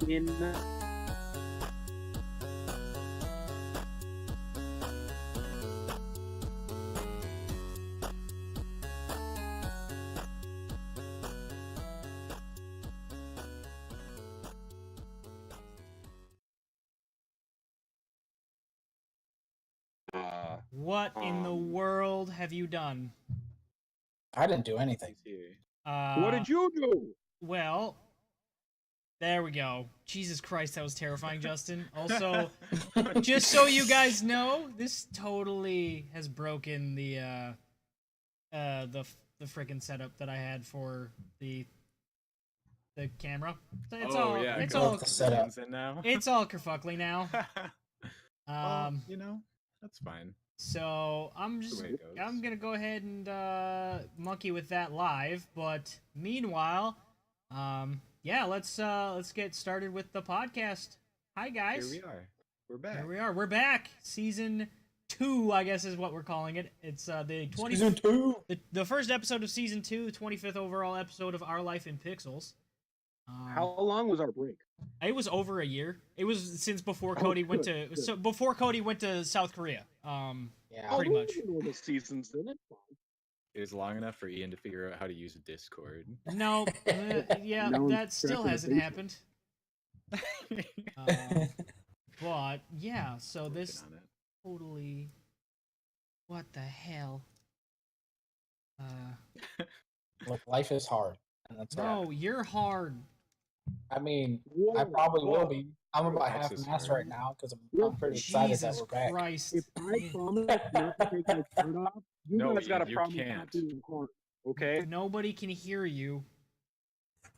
in What in the world have you done? I didn't do anything. what did you do? Well, there we go. Jesus Christ, that was terrifying, Justin. Also, just so you guys know, this totally has broken the freaking setup that I had for the camera. It's all it's all now. it's all kerfuckly now. Well, that's fine. So I'm gonna go ahead and monkey with that live. But meanwhile, yeah, let's get started with the podcast. Hi guys. Here we are. We're back. Here we are. We're back. Season 2, I guess is what we're calling it. It's the 20 Season 2. The first episode of season 2, the 25th overall episode of Our Life in Pixels. How long was our break? It was over a year. It was since before Cody went to before Cody went to South Korea. Yeah, pretty much. The seasons in it. It was long enough for Ian to figure out how to use Discord. No, yeah, No, that still hasn't happened. Working But yeah, so this on it. totally. What the hell? Look, life is hard, and that's all. No, you're hard. I mean, Whoa, I probably whoa. will be. I'm about half This is mast hard. right now because I'm pretty excited that Jesus we're back. Christ! If I promise not to take my shirt off, you No, guys got a you problem can't. happening in the corner. Okay? Nobody can hear you.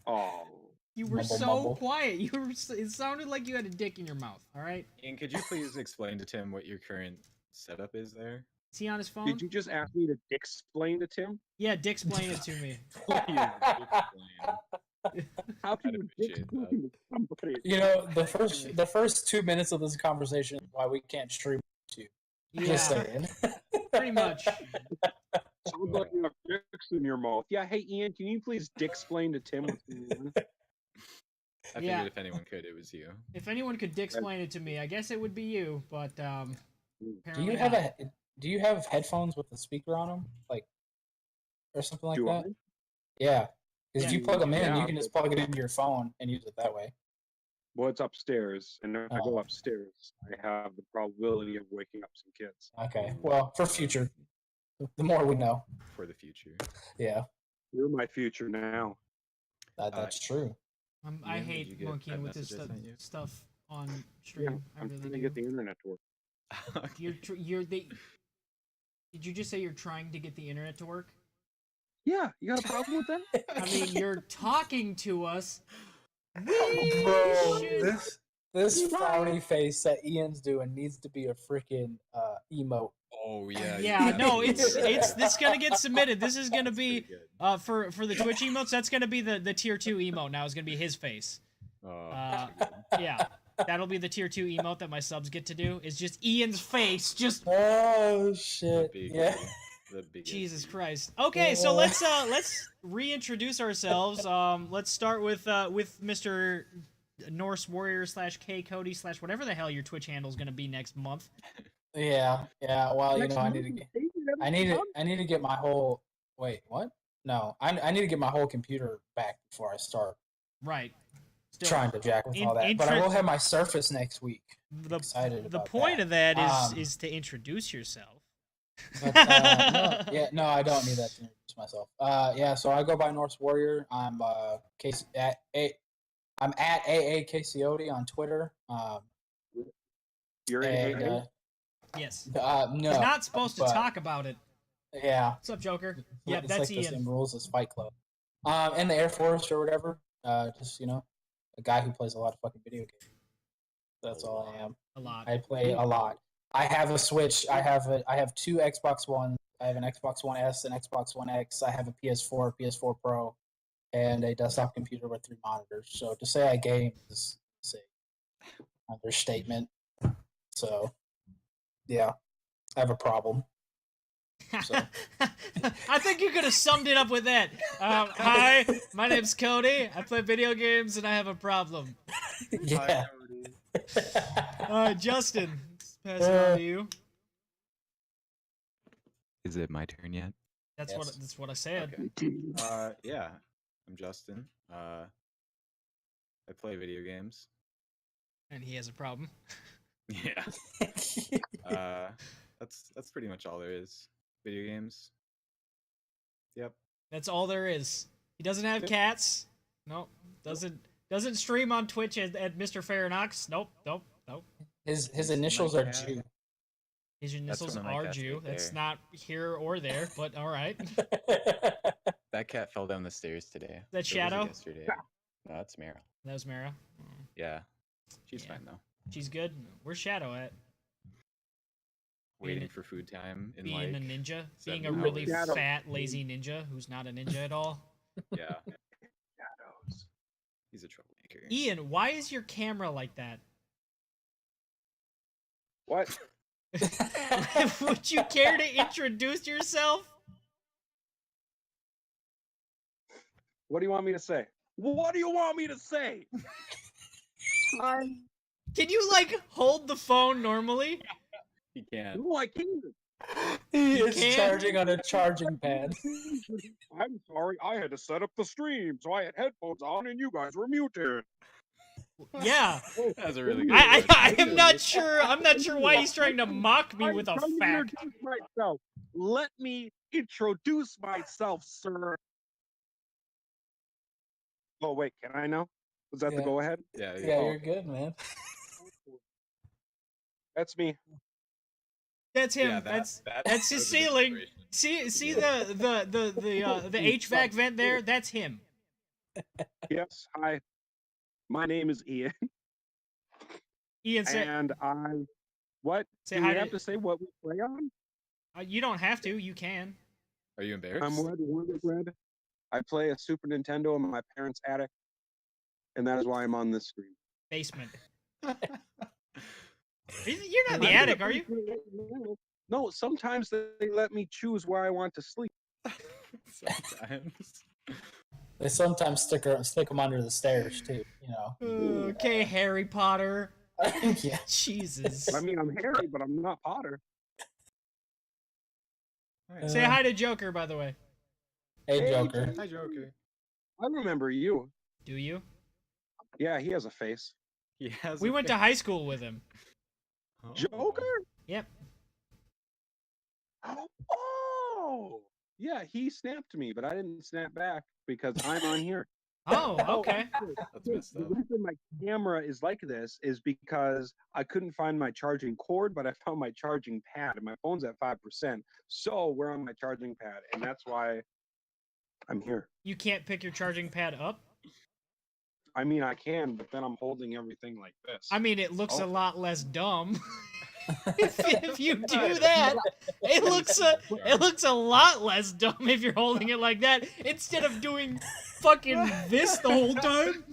Oh. You were Mumble, so mumble. quiet. It sounded like you had a dick in your mouth. All right. Ian, could you please explain to Tim what your current setup is there? Is he on his phone? Did you just ask me to explain to Tim? Yeah, Dick, explain it to me. Please explain. How can I'd you appreciate explain to somebody? You know, the first 2 minutes of this conversation is why we can't stream to you. Just Yeah, saying. pretty much. Sounds like you have dicks in your mouth. Yeah, hey Ian, can you please dick explain to Tim what's going on? I Yeah. figured if anyone could, it was you. If anyone could dick explain it to me, I guess it would be you. But Do apparently you have not. do you have headphones with a speaker on them, like, or something like Do that? I? Yeah, because if Yeah. you plug them in, Yeah. you can just plug it into your phone and use it that way. Well, it's upstairs, and if I Oh. go upstairs, I have the probability of waking up some kids. Okay, well, for future, the more we know. For the future. Yeah, You're my future now. that's true. I Ian, did hate you get monkeying that with this message I sent you? stuff on Yeah, stream. I I'm really trying to do. get the internet to work. Did you just say you're trying to get the internet to work? Yeah, you got a problem with that? I mean, you're talking to us. Bro, should- this frowny face that Ian's doing needs to be a freaking emote. Oh yeah. Yeah, no, it's it's this gonna get submitted. This is gonna be Good. for the Twitch emotes. That's gonna be the tier 2 emote. Now is gonna be his face. Oh, Yeah, that'll be the tier 2 emote that my subs get to do. Is just Ian's face. Just Oh shit! Yeah. Jesus Christ. Okay, so let's reintroduce ourselves. Let's start with Mr. Norse Warrior / K Cody / whatever the hell your Twitch handle is gonna be next month. Yeah. Well, you Next know, I month, need to get. hey, you never I need to get my whole. Wait, what? No, I need to get my whole computer back before I start Right. Still, trying to jack with all that. But I will have my Surface next week. the Excited the about point that. of that is to introduce yourself. But, no, I don't need that to introduce myself. Yeah, so I go by Norse Warrior. I'm I'm at AAKCOD on Twitter. You're And, in Yes. no, You're not supposed to but- talk about it. Yeah, What's up, Joker? it's Yep, like that's the Ian. same rules as Fight Club. In the Air Force or whatever. Just a guy who plays a lot of fucking video games. That's all I am. A lot. I play a lot. I have a Switch. I have two Xbox One. I have an Xbox One S and Xbox One X. I have a PS4, PS4 Pro, and a desktop computer with 3 monitors. So to say I game is an understatement. So, yeah, I have a problem. So. I think you could have summed it up with that. Hi, my name's Cody. I play video games and I have a problem. Yeah. Justin, pass it on to you. Is it my turn yet? That's Yes. what I said. Okay. Yeah, I'm Justin. I play video games. And he has a problem. Yeah. That's pretty much all there is. Video games. Yep. That's all there is. He doesn't have cats. Nope. Doesn't stream on Twitch at Mr. Farinox. Nope. His initials are cat. Jew. His initials one of my are cats Jew. right That's there. not here or there, but all right. That cat fell down the stairs today. That Or was it Shadow? Yesterday. No, that's Mara. That was Mara. Oh, Yeah. She's Yeah. fine though. she's good. Where's Shadow at? Waiting Being- for food time in Being a like ninja, being 7 a really hours. Shadow. fat, lazy ninja who's not a ninja at all. yeah. Shadows. He's a troublemaker. Ian, why is your camera like that? What? Would you care to introduce yourself? What do you want me to say? What do you want me to say? Can you like hold the phone normally? He can't. No, I can't. He is can't- charging on a charging pad. I'm sorry, I had to set up the stream, so I had headphones on and you guys were muted. Yeah. That's a really good. I question, am too. not sure. I'm not sure why he's trying to mock me I'm with a trying to fact. introduce myself. Let me introduce myself, sir. Oh wait, can I now? Was that the Yeah. go ahead? Yeah. Yeah, you're good, man. That's me. That's him. Yeah, that's that his was a ceiling. inspiration. See the HVAC vent there? That's him. Yes, hi. My name is Ian, Ian, say and I. What? Say Do hi we to- have to say what we play on? you don't have to. You can. Are you embarrassed? I'm Red. I play a Super Nintendo in my parents' attic, and that is why I'm on this screen. Basement. You're not in the attic, are you? No, sometimes they let me choose where I want to sleep. Sometimes. They sometimes stick them under the stairs too. You know. Okay, Harry Potter. Yeah. Jesus. I mean, I'm Harry, but I'm not Potter. Alright. Say hi to Joker, by the way. Hey, Hey, Joker. Hi, Joker. I remember you. Do you? Yeah, he has a face. He has. We a went to high school with him. Oh. Joker? Yep. Oh! Yeah, he snapped me, but I didn't snap back because I'm on here. Oh, okay. That's messed The up. reason my camera is like this is because I couldn't find my charging cord, but I found my charging pad, and my phone's at 5%. So we're on my charging pad, and that's why I'm here. You can't pick your charging pad up? I mean, I can, but then I'm holding everything like this. I mean, it looks a Oh. lot less dumb. if you do that, it looks a lot less dumb if you're holding it like that instead of doing fucking this the whole time.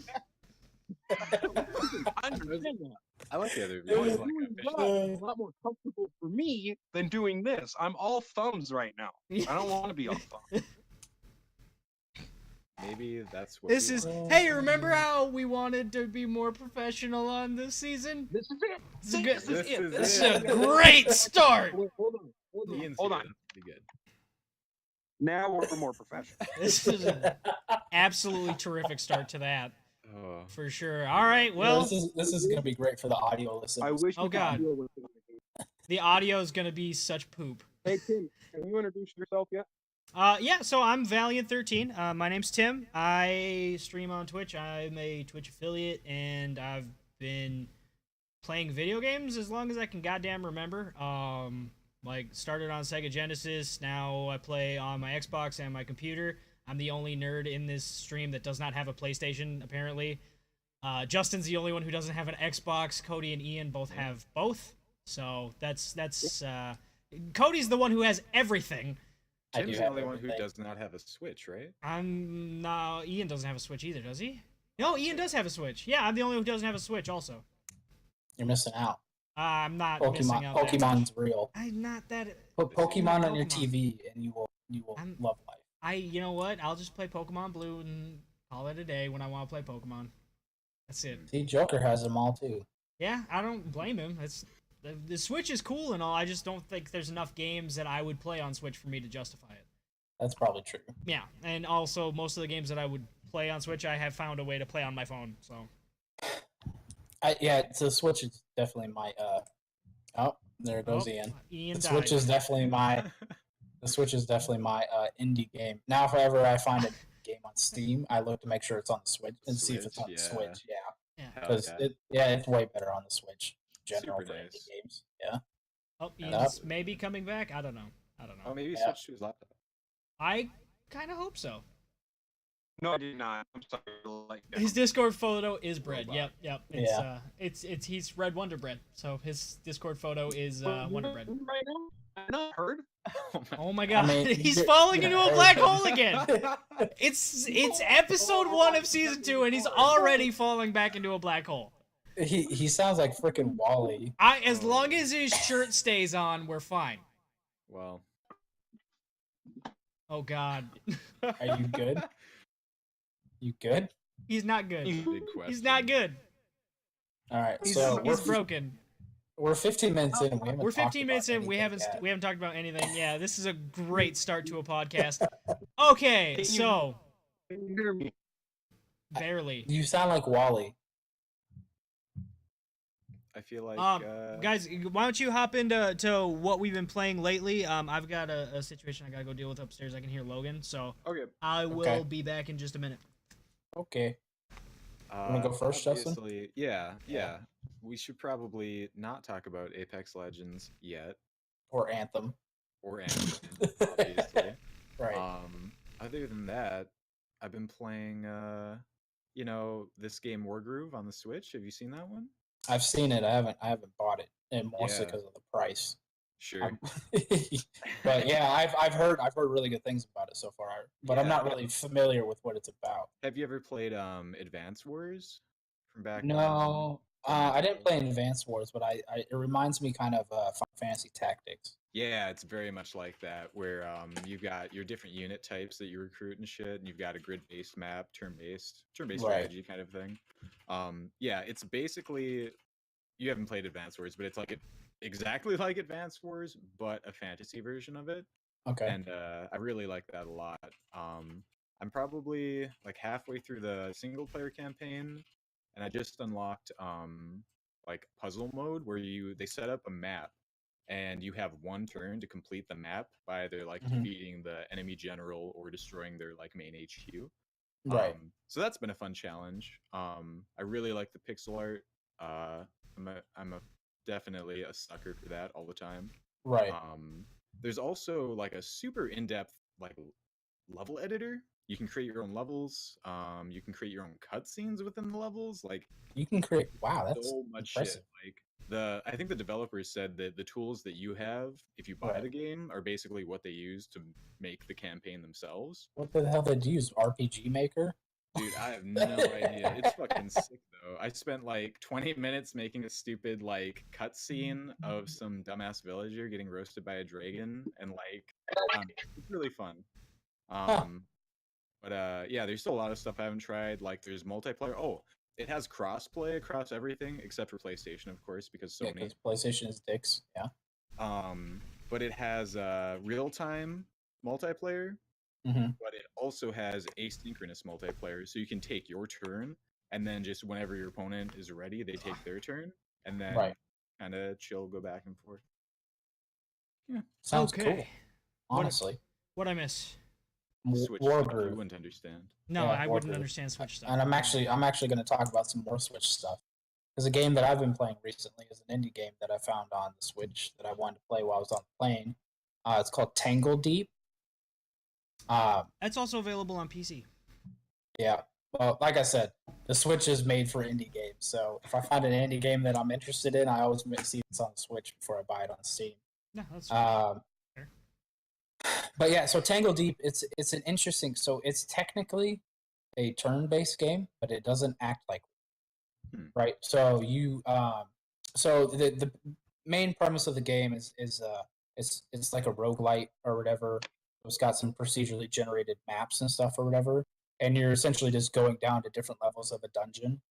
I understand that. I like the other Doing view. I like that that visual. is a lot more comfortable for me than doing this. I'm all thumbs right now. I don't want to be all thumbs. Maybe that's what. This we is want. hey, remember how we wanted to be more professional on this season? This is it. This is good. This This is This is it. a great start. Wait, hold on. Hold on. Ian's Hold here. on. Be good. Now we're more professional. This is an absolutely terrific start to that Oh. for sure. All right, well, this is gonna be great for the audio I listeners. wish. Oh, the God. audio was good. the audio is gonna be such poop. Hey Tim, can you introduce yourself yet? Yeah, so I'm Valiant13. My name's Tim. I stream on Twitch. I'm a Twitch affiliate, and I've been playing video games as long as I can goddamn remember. Like, started on Sega Genesis. Now I play on my Xbox and my computer. I'm the only nerd in this stream that does not have a PlayStation, apparently. Justin's the only one who doesn't have an Xbox. Cody and Ian both have both. So that's Cody's the one who has everything. I do Tim's the have only one who everything. does not have a Switch, right? Ian doesn't have a Switch either, does he? No, Ian does have a Switch. Yeah, I'm the only one who doesn't have a Switch also. You're missing out. I'm not missing out. that Pokemon's much. real. I'm not that. Put Pokemon on your Pokemon. TV, and you will I'm- love life. You know what? I'll just play Pokemon Blue and call it a day when I want to play Pokemon. That's it. See, Joker has them all too. Yeah, I don't blame him. The Switch is cool and all. I just don't think there's enough games that I would play on Switch for me to justify it. That's probably true. Yeah, and also most of the games that I would play on Switch, I have found a way to play on my phone. So So the Switch is definitely my Oh, there goes Ian. Ian The died. Switch is definitely my indie game. Now, if ever I find a game on Steam, I look to make sure it's on the Switch and see if it's on the Switch. Yeah, Yeah. because it's way better on the Switch. In general Super for nice. indie games. Yeah. Oh, Ian's maybe coming back. I don't know. Oh, maybe he Yeah. switched to his laptop. I kind of hope so. No, I did not. I'm sorry. Like, His Discord photo is bread. Robot. Yep. It's he's Red Wonder Bread. So his Discord photo is Wonder Bread. Right now, I've not heard. Oh my god, I mean, he's you- falling you into a heard. black hole again. It's episode 1 of season 2, and he's already falling back into a black hole. He sounds like freaking Wally. As long as his shirt stays on, we're fine. Well, Oh god, Are you good? You good? he's not good. big question. He's not good. All right. He's, So he's broken. we're 15 minutes in. We haven't We're talked 15 about minutes in. We anything haven't yet. we haven't talked about anything. Yeah, this is a great start to a podcast. Okay, so Can you hear me? barely. You sound like Wally. I feel like Guys, why don't you hop into what we've been playing lately? I've got a situation I gotta go deal with upstairs. I can hear Logan, so okay. I will Okay. be back in just a minute. Okay. Wanna go first, Justin? obviously- Yeah. We should probably not talk about Apex Legends yet, Or Anthem. or Anthem, obviously. Right. Other than that, I've been playing, this game Wargroove on the Switch. Have you seen that one? I've seen it. I haven't bought it, and mostly Yeah. because of the price. Sure. But yeah, I've heard really good things about it so far. But I'm Yeah. not really familiar with what it's about. Have you ever played Advance Wars from back? No, I didn't play in Advance Wars, but it reminds me kind of Final Fantasy Tactics. Yeah, it's very much like that, where you've got your different unit types that you recruit and shit, and you've got a grid-based map, turn-based Right. strategy kind of thing. Yeah, it's basically, you haven't played Advance Wars, but it's like exactly like Advance Wars, but a fantasy version of it. Okay. And I really like that a lot. I'm probably like halfway through the single player campaign, and I just unlocked like puzzle mode where they set up a map, and you have one turn to complete the map by either like Mhm. defeating the enemy general or destroying their like main HQ. Right. So that's been a fun challenge. I really like the pixel art. I'm definitely a sucker for that all the time. Right. There's also like a super in-depth like level editor. You can create your own levels. You can create your own cutscenes within the levels. Like You can create. Wow, that's so much impressive. shit. Like I think the developers said that the tools that you have if you buy Right. the game are basically what they use to make the campaign themselves. What the hell did you use? RPG Maker? Dude, I have no idea. It's fucking sick though. I spent like 20 minutes making a stupid like cutscene of some dumbass villager getting roasted by a dragon, and like it's really fun. But yeah, there's still a lot of stuff I haven't tried. Like there's multiplayer. Oh, it has crossplay across everything except for PlayStation, of course, because Yeah, Sony. because PlayStation is dicks. Yeah. But it has real-time multiplayer, Mm-hmm. but it also has asynchronous multiplayer, so you can take your turn, and then just whenever your opponent is ready, they take their turn, and then Right. kind of chill, go back and forth. Sounds Okay. cool. Honestly, What I miss? Switch War stuff, you Groove. wouldn't understand. No, Yeah, I wouldn't Wargroove. understand Switch stuff. And I'm actually going to talk about some more Switch stuff. Because a game that I've been playing recently is an indie game that I found on the Switch that I wanted to play while I was on the plane. It's called Tangle Deep. That's also available on PC. Yeah. Well, like I said, the Switch is made for indie games. So if I find an indie game that I'm interested in, I always see it's on the Switch before I buy it on Steam. No, that's Fair. But yeah, so Tangle Deep, it's an interesting. So it's technically a turn-based game, but it doesn't act like right. So so the main premise of the game is it's like a roguelite or whatever. It's got some procedurally generated maps and stuff or whatever, and you're essentially just going down to different levels of a dungeon.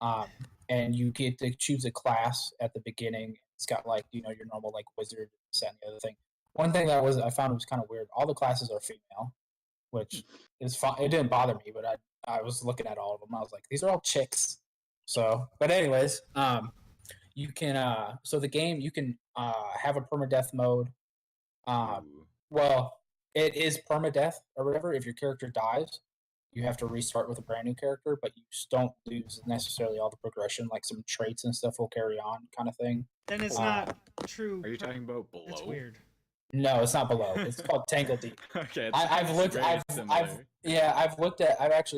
And you get to choose a class at the beginning. It's got like your normal like wizard, this, that, and the other thing. One thing I found was kind of weird. All the classes are female, which is fine. It didn't bother me, but I was looking at all of them. I was like, these are all chicks. So, but anyways, you can so the game you can have a permadeath mode. Well, it is permadeath or whatever. If your character dies, you have to restart with a brand new character, but you don't lose necessarily all the progression. Like some traits and stuff will carry on, kind of thing. Then it's not true. Are you talking about below? That's weird. No, it's not below. It's called Tangle Deep. Okay, I've actually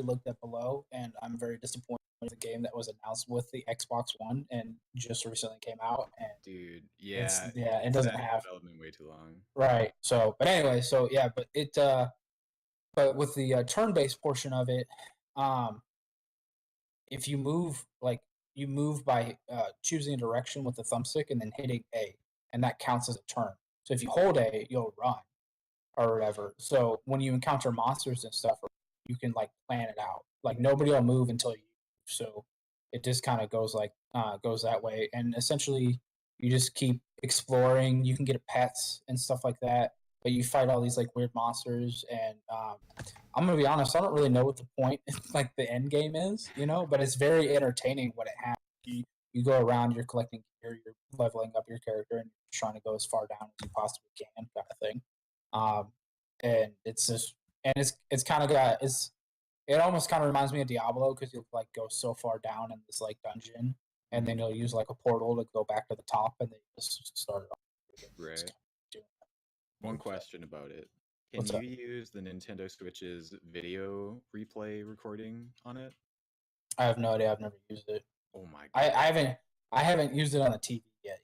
looked at below, and I'm very disappointed with the game that was announced with the Xbox One and just recently came out. And dude, it doesn't have development way too long. Right. So, but anyway, but with the turn-based portion of it, if you move you move by choosing a direction with the thumbstick and then hitting A, and that counts as a turn. So if you hold A, you'll run or whatever. So when you encounter monsters and stuff, you can like plan it out. Like nobody will move until you. So it just kind of goes that way, and essentially you just keep exploring. You can get pets and stuff like that, but you fight all these like weird monsters. And I'm gonna be honest, I don't really know what the point, like the end game is, but it's very entertaining when it happens. You go around, you're collecting gear, you're leveling up your character, and you're trying to go as far down as you possibly can, kind of thing. And it's just, and it's kind of it almost kind of reminds me of Diablo, because you'll like go so far down in this like dungeon, and then you'll use like a portal to go back to the top, and then you just start it off. Right. One question about it. Can you use the Nintendo Switch's video replay recording on it? I have no idea. I've never used it. Oh my god. I haven't used it on the TV yet.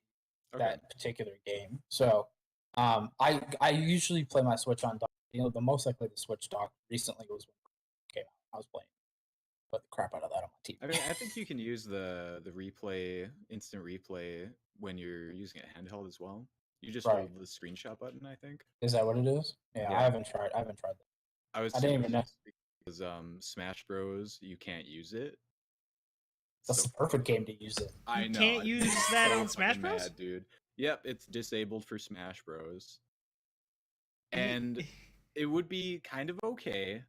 Okay. That particular game. So, I usually play my Switch on dock. The most likely the Switch dock recently was when it came out. I was playing, but the crap out of that on my TV. I mean, I think you can use the replay, instant replay, when you're using it handheld as well. You just hold the screenshot button, I think. Is that what it is? Yeah. I haven't tried that. I didn't even know. Because Smash Bros, you can't use it. That's the perfect game to use it. I know. You can't use that on Smash Bros? Mad, dude. Yep, it's disabled for Smash Bros. And it would be kind of okay,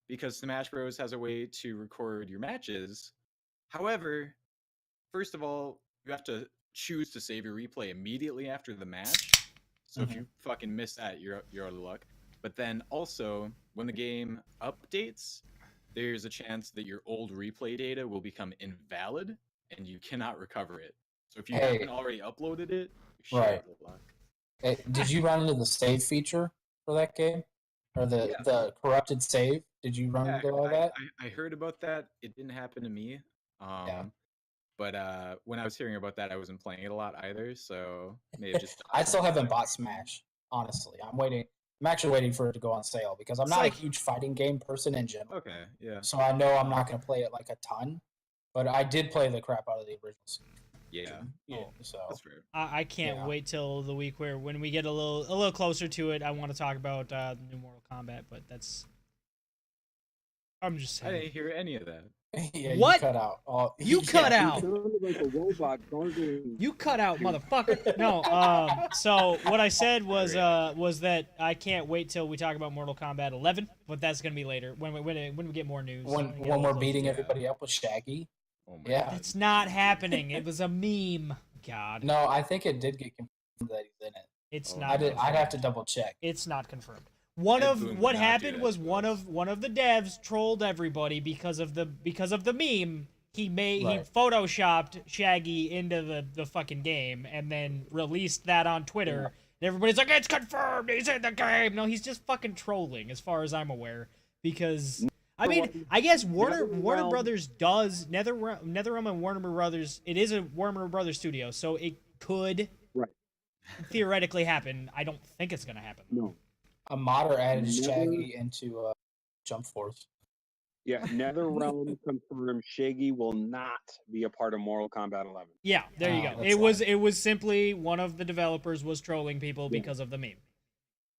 because Smash Bros has a way to record your matches. However, first of all, you have to choose to save your replay immediately after the match. So if you fucking miss that, you're out of luck. But then also, when the game updates, there's a chance that your old replay data will become invalid and you cannot recover it. So if you haven't already uploaded it, you're out of luck. Hey, did you run into the save feature for that game? Or the corrupted save? Did you run into all that? I heard about that. It didn't happen to me. But when I was hearing about that, I wasn't playing it a lot either, so may have just. I still haven't bought Smash, honestly. I'm actually waiting for it to go on sale, because I'm not a huge fighting game person in general. Okay, yeah. So I know I'm not going to play it like a ton, but I did play the crap out of the original series. Yeah. So that's fair. I can't wait till the week where when we get a little closer to it, I want to talk about the new Mortal Kombat, but I'm just saying. I didn't hear any of that. Yeah, what? You cut out. You cut out. Like a robot. You cut out, motherfucker. No. So what I said was that I can't wait till we talk about Mortal Kombat 11, but that's gonna be later when we get more news. When we're beating everybody up with Shaggy. Oh my God. It's not happening. It was a meme. God. No, I think it did get confirmed that he's in it. It's not. I'd have to double check. It's not confirmed. What happened was one of the devs trolled everybody because of the meme. He photoshopped Shaggy into the fucking game and then released that on Twitter. And everybody's like, "It's confirmed. He's in the game." No, he's just fucking trolling, as far as I'm aware. Because I mean, I guess Warner Brothers does NetherRealm and Warner Brothers. It is a Warner Brothers studio, so it could theoretically happen. I don't think it's gonna happen. No. A modder added Shaggy into Jump Force. Yeah, NetherRealm confirmed Shaggy will not be a part of Mortal Kombat 11. Yeah, there you go. It was simply one of the developers was trolling people because of the meme.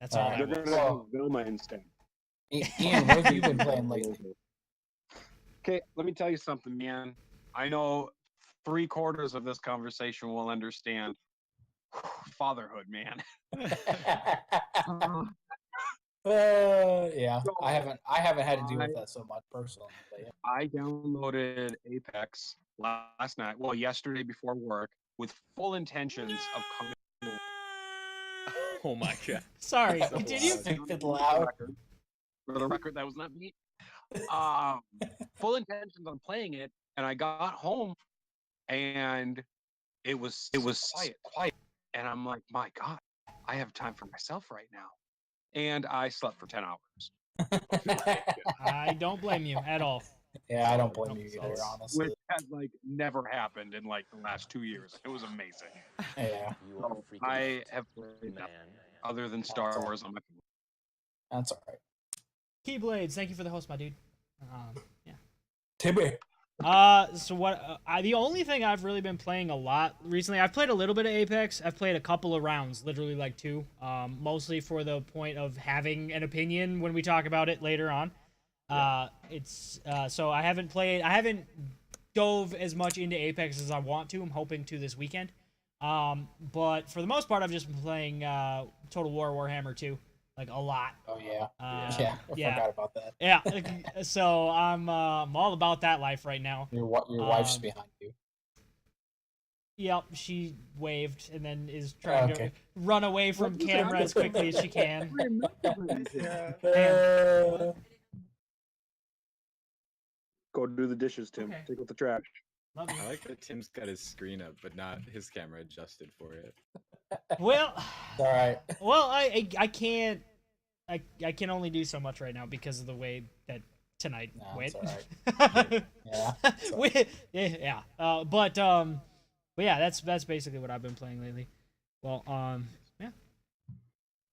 That's all. They're gonna have Velma instead. Ian, what have you been playing lately? Okay, let me tell you something, man. I know 3/4 of this conversation will understand. Fatherhood, man. Yeah, So I haven't had to deal with that so much personally, but yeah. I downloaded Apex last night, well, yesterday before work, with full intentions of coming. Oh my god. Sorry, So continue. loud. Stupid loud. For the record, that was not me. Full intentions on playing it, and I got home, and it was quiet, and I'm like, my God, I have time for myself right now, and I slept for 10 hours, I don't blame you at all. Yeah, I don't Solid, blame you either, solid. honestly. which has like never happened in like the last 2 years. It was amazing. Yeah, So I have played nothing other than Star Wars on my phone. that's all right. Keyblades, thank you for the host, my dude. Yeah. Timmy. So what? The only thing I've really been playing a lot recently, I've played a little bit of Apex. I've played a couple of rounds, literally like 2. Mostly for the point of having an opinion when we talk about it later on. So I haven't dove as much into Apex as I want to. I'm hoping to this weekend. But for the most part, I've just been playing Total War Warhammer 2, like a lot. Oh yeah, Yeah. I forgot about that. Yeah, so I'm all about that life right now. Your wife's behind you. Yep, she waved and then is trying to Okay. run away from camera as quickly as she can. Go do the dishes, Tim. Okay. Take out the trash. Love you. I like that Tim's got his screen up, but not his camera adjusted for it. Well, All right. well, I can't. I can only do so much right now because of the way that tonight No, went. it's all right. Yeah. But yeah, that's basically what I've been playing lately. Well, yeah.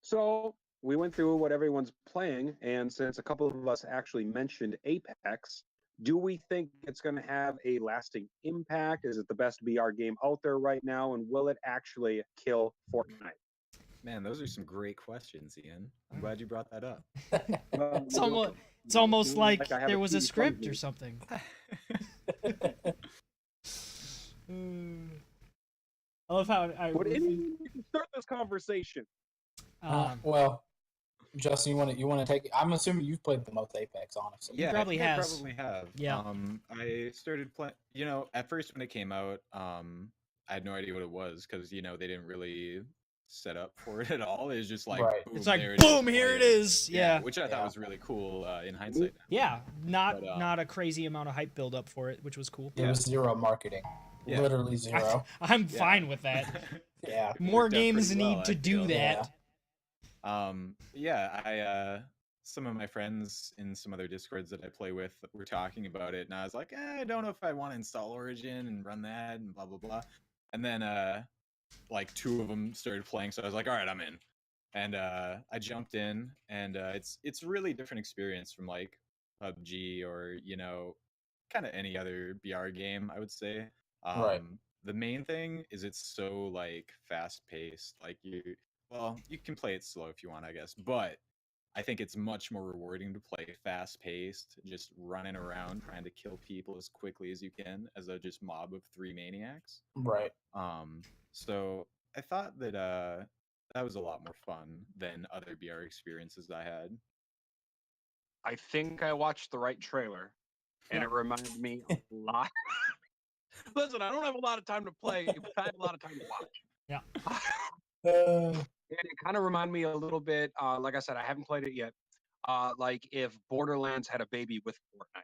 So we went through what everyone's playing, and since a couple of us actually mentioned Apex, do we think it's going to have a lasting impact? Is it the best BR game out there right now, and will it actually kill Fortnite? Man, those are some great questions, Ian. I'm glad you brought that up. Well, It's almost like I have there was a TV script from or me. something. I love how Would anyone start this conversation? Well, Justin, you want to take it? I'm assuming you've played the most Apex, honestly. He probably I think has. I probably have. Yeah. I started playing. At first when it came out, I had no idea what it was because they didn't really set up for it at all. It was just like, Right. boom, It's like there it is, boom, here it play is. Yeah. which I thought Yeah. was really cool in hindsight. Yeah, not But, not a crazy amount of hype build up for it, which was cool. There was zero marketing. Yeah. Literally zero. I'm Yeah. fine with that. Yeah. It More worked out games pretty need well, to I do feel. that. I some of my friends in some other discords that I play with were talking about it, and I was like, I don't know if I want to install Origin and run that and blah blah blah. And then like 2 of them started playing, so I was like, all right, I'm in. And I jumped in, and it's a really different experience from like PUBG or kind of any other BR game, I would say. Right. The main thing is it's so like fast paced. Like you can play it slow if you want, I guess, but I think it's much more rewarding to play fast paced, just running around trying to kill people as quickly as you can as a just mob of 3 maniacs. Right. So I thought that that was a lot more fun than other BR experiences I had. I think I watched the right trailer, and it reminded me a lot. Listen, I don't have a lot of time to play, but I have a lot of time to watch. Yeah. And it kind of reminded me a little bit, like I said, I haven't played it yet, like if Borderlands had a baby with Fortnite.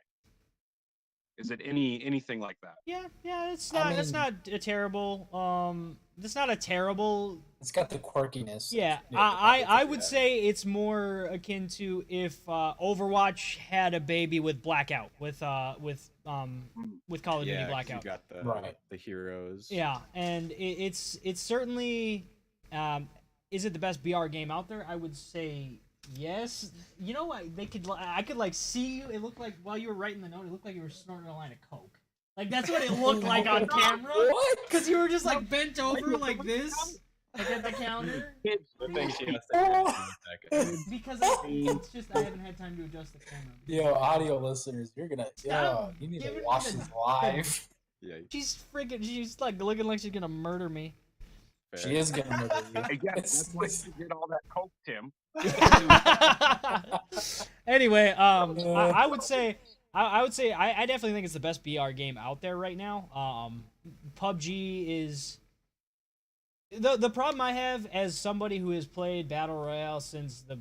Is it anything like that? Yeah, it's I not. That's mean- not a terrible. That's not a terrible. It's got the quirkiness. Yeah, Yeah, I would say it's more akin to if Overwatch had a baby with Blackout, with Call of Duty Yeah, 'cause Blackout. you got the Right. the heroes. Yeah, and it's certainly. Is it the best BR game out there? I would say yes. You know what? I could like see you. It looked like while you were writing the note, it looked like you were snorting a line of coke. Like that's what it looked like on camera. What? Because you were just like bent over like this, like at the counter. The thing she has to catch in a second. Because it's just I haven't had time to adjust the camera. Yo, audio listeners, you're gonna. Stop You need to giving watch me the- this live. Yeah. She's like looking like she's gonna murder me. She is gonna murder you. Again, that's why you did all that coke, Tim. Anyway, Uh, I would say, I definitely think it's the best BR game out there right now. PUBG is the problem I have as somebody who has played battle royale since the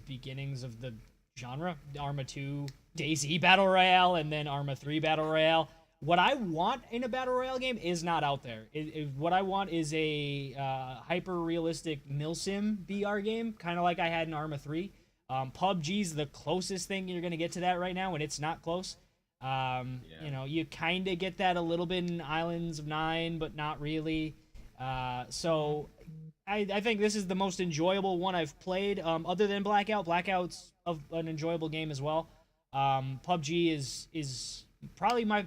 beginnings of the genre, Arma 2, DayZ battle royale, and then Arma 3 battle royale. What I want in a battle royale game is not out there. What I want is a hyper realistic milsim BR game, kind of like I had in Arma 3. PUBG's the closest thing you're gonna get to that right now, and it's not close. You know, you kind of get that a little bit in Islands of Nine, but not really. So I think this is the most enjoyable one I've played, other than Blackout. Blackout's an enjoyable game as well. PUBG is probably my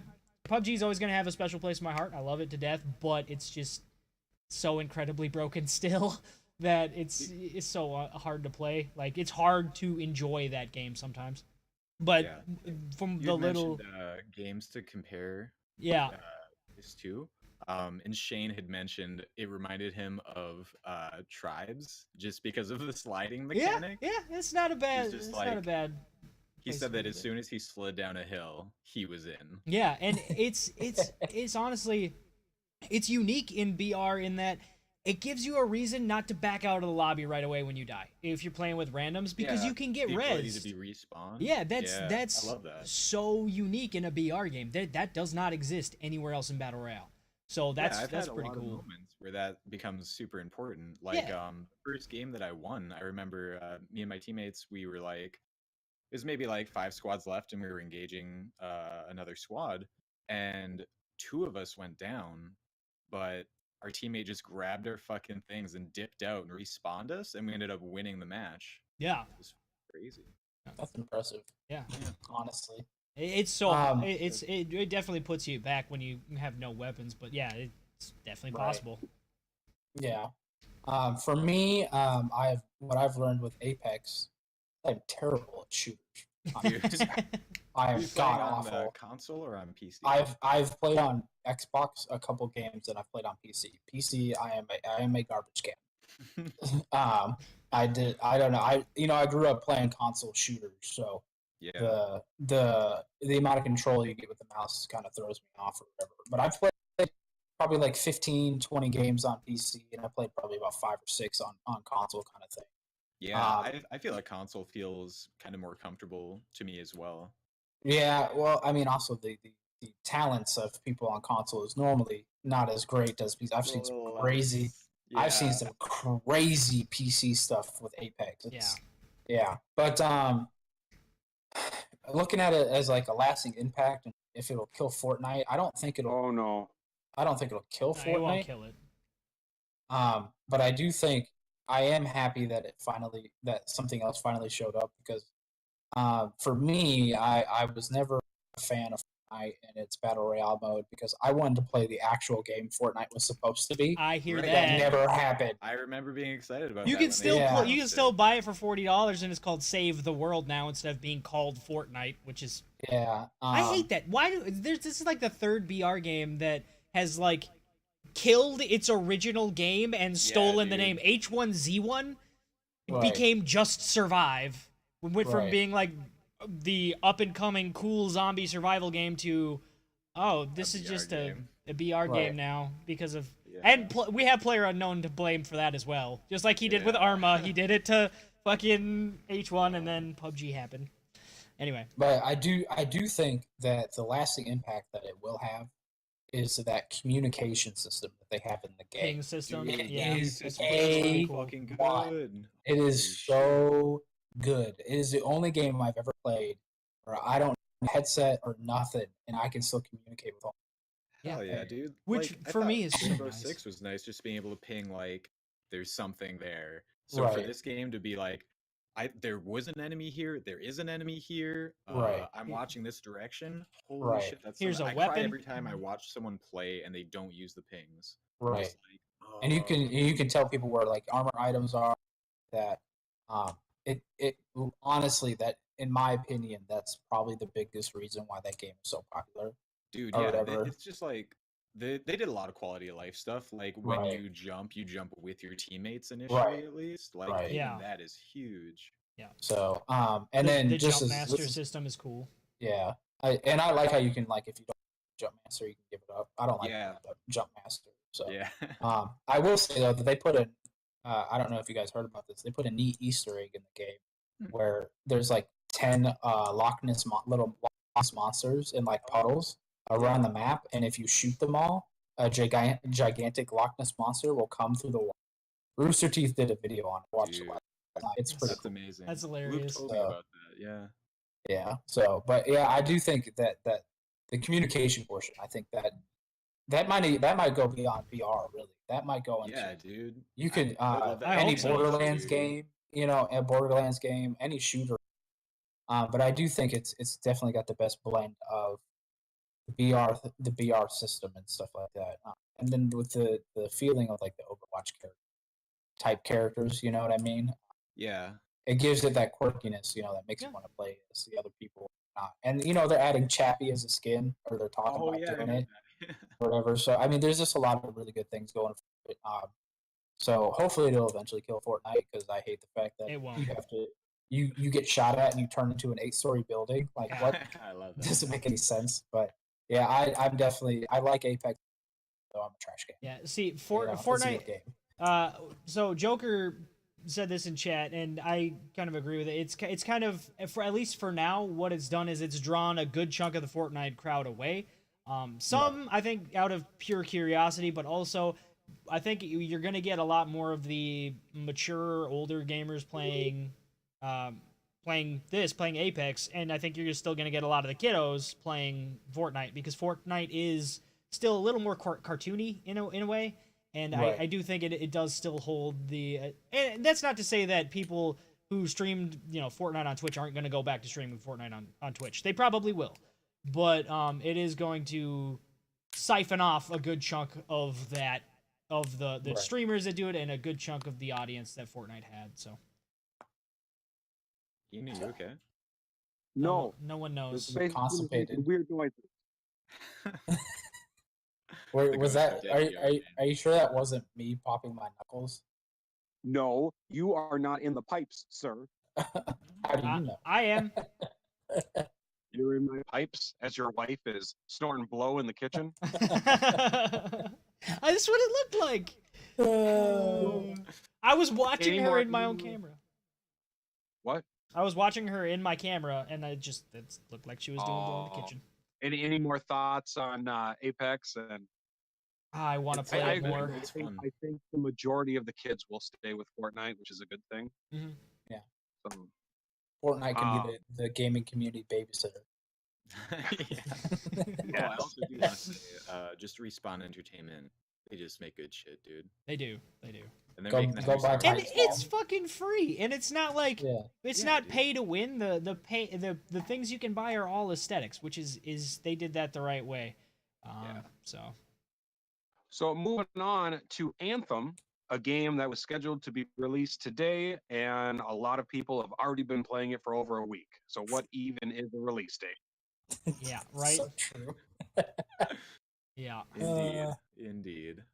PUBG is always going to have a special place in my heart. I love it to death, but it's just so incredibly broken still that it's so hard to play. Like, it's hard to enjoy that game sometimes. But from You the little games to compare yeah. this to, and Shane had mentioned it reminded him of Tribes just because of the sliding mechanic. Yeah, it's not a bad. just It's like- not a bad. He place said to that leave as it. soon as he slid down a hill, he was in. Yeah, and it's honestly, it's unique in BR in that it gives you a reason not to back out of the lobby right away when you die if you're playing with randoms, because Yeah, you can get the ability rezzed. to be respawned. Yeah, that's I love that. so unique in a BR game. That does not exist anywhere else in battle royale. So that's I've that's had pretty a lot cool. of moments where that becomes super important. Like Yeah. first game that I won, I remember me and my teammates, we were like, there's maybe like 5 squads left, and we were engaging another squad, and 2 of us went down, but our teammate just grabbed our fucking things and dipped out and respawned us, and we ended up winning the match. Yeah, It was crazy. That's impressive, yeah. honestly. It's so Um, it definitely puts you back when you have no weapons, but yeah, it's definitely Right. possible. Yeah. For me, what I've learned with Apex, I'm terrible at shooters. Dude. I Are you am playing god on the awful. console or on PC? I've played on Xbox a couple games, and I've played on PC. PC, I am a garbage can. I don't know. I grew up playing console shooters, so Yeah. the amount of control you get with the mouse kind of throws me off or whatever. But I've played probably like 15, 20 games on PC, and I played probably about 5 or 6 on console kind of thing. Yeah, Um, I feel like console feels kind of more comfortable to me as well. Yeah, well, I mean, also the talents of people on console is normally not as great as PC. I've seen some crazy. I've seen some crazy PC stuff with Apex. Yeah. But looking at it as like a lasting impact, and if it'll kill Fortnite, I don't think it'll. Oh no. I don't think it'll kill No, it won't Fortnite. kill it. But I do think I am happy that that something else finally showed up, because for me, I was never a fan of Fortnite and its battle royale mode, because I wanted to play the actual game Fortnite was supposed to be. I hear Right. That that. never happened. I remember being excited about You that can when still they Yeah. you can announced still it. buy it for $40, and it's called Save the World now instead of being called Fortnite, which is Yeah, I hate that. Why do this is like the third BR game that has like killed its original game and stolen the dude. name. H1Z1 Right. became Just Survive. We went from Right. being like the up and coming cool zombie survival game to this is BR just game. a BR Right. game now because of Yeah. and we have Player Unknown to blame for that as well. Just like he did with Arma, he did it to fucking H1, and then PUBG happened. Anyway, But I do think that the lasting impact that it will have is that communication system that they have in the game. ping system. It Yeah, is it's a cool. fucking Why? good. It Holy is shit. so good. It is the only game I've ever played where I don't have a headset or nothing, and I can still communicate with all. Hell yeah, dude. Which, Like, I for me, thought is so Rainbow nice. Six was nice, just being able to ping like there's something there. So for Right. this game to be like, there was an enemy here, there is an enemy here. Right. I'm watching this direction. Holy Right. shit, that's Here's something- a I cry weapon. every time I watch someone play and they don't use the pings. I'm Right. just like, And you can tell people where like armor items are. That it honestly, that in my opinion, that's probably the biggest reason why that game is so popular. Dude, or yeah, whatever. it's just like they did a lot of quality of life stuff. Like when Right. you jump with your teammates initially, Right. at least. Like Right. even Yeah. that is huge. Yeah. So, and the, then the just jump as master system is cool. yeah, I like how you can like if you don't jump master, you can give it up. I don't like Yeah. that, but jump master. So, Yeah. I will say though that they put a, I don't know if you guys heard about this. They put a neat Easter egg in the game where there's like 10 little Loch Ness monsters in like puddles around the map, and if you shoot them all, a gigantic Loch Ness monster will come through the wall. Rooster Teeth did a video on it. Watch it Dude, last night. It's pretty that's cool. amazing. That's Luke hilarious. told me about that. Yeah. Yeah. So, but yeah, I do think that the communication portion, I think that might go beyond VR. Really, that might go into Yeah, dude. you could I would love that. I any hope so. Borderlands game, a Borderlands game, any shooter. But I do think it's definitely got the best blend of the VR system and stuff like that, and then with the feeling of like the Overwatch type characters. You know what I mean? Yeah. It gives it that quirkiness, that makes you want to play as the other people. And they're adding Chappie as a skin, or they're talking Oh about yeah, I doing heard it, that. or whatever. So I mean, there's just a lot of really good things going for it. So hopefully it'll eventually kill Fortnite, because I hate the fact that It won't. you have to you get shot at and you turn into an 8-story building. Like Yeah. what? I love that. Doesn't make any sense. But yeah, I'm definitely I like Apex, though I'm a trash game. Yeah. See, It's a Fortnite. good game. So Joker said this in chat, and I kind of agree with it. It's kind of, for at least for now, what it's done is it's drawn a good chunk of the Fortnite crowd away. Some I think out of pure curiosity, but also I think you're gonna get a lot more of the mature, older gamers playing Apex, and I think you're still gonna get a lot of the kiddos playing Fortnite, because Fortnite is still a little more cartoony in a way. And Right. I do think it does still hold the and that's not to say that people who streamed Fortnite on Twitch aren't going to go back to streaming Fortnite on Twitch. They probably will, but it is going to siphon off a good chunk of the Right. streamers that do it, and a good chunk of the audience that Fortnite had. So You knew, okay? No, no one knows. it's basically Constipated. making weird noises. Where The was ghost that? of Dead VR, Are you sure that wasn't me popping my knuckles? No, you are not in the pipes, sir. How do you know? I am. You're in my pipes as your wife is snorting blow in the kitchen. That's what it looked like. I was watching Any her more- in my own camera. What? I was watching her in my camera, and it looked like she was doing blow in the Oh. kitchen. Any more thoughts on Apex? And I want to It's- play I it agree. more. It's I think, fun. I think the majority of the kids will stay with Fortnite, which is a good thing. Mhm. So, Fortnite can Ah. be the gaming community babysitter. Oh, I also do want to say, just Respawn Entertainment. They just make good shit, dude. They do. And they're Go- making that go new buy Star And Wars it's game. fucking free, and it's not like Yeah. it's Yeah, not dude. pay to win. The things you can buy are all aesthetics, which is they did that the right way. Yeah. So moving on to Anthem, a game that was scheduled to be released today, and a lot of people have already been playing it for over a week. So what even is the release date? yeah, right. So true. Yeah. Indeed. Indeed.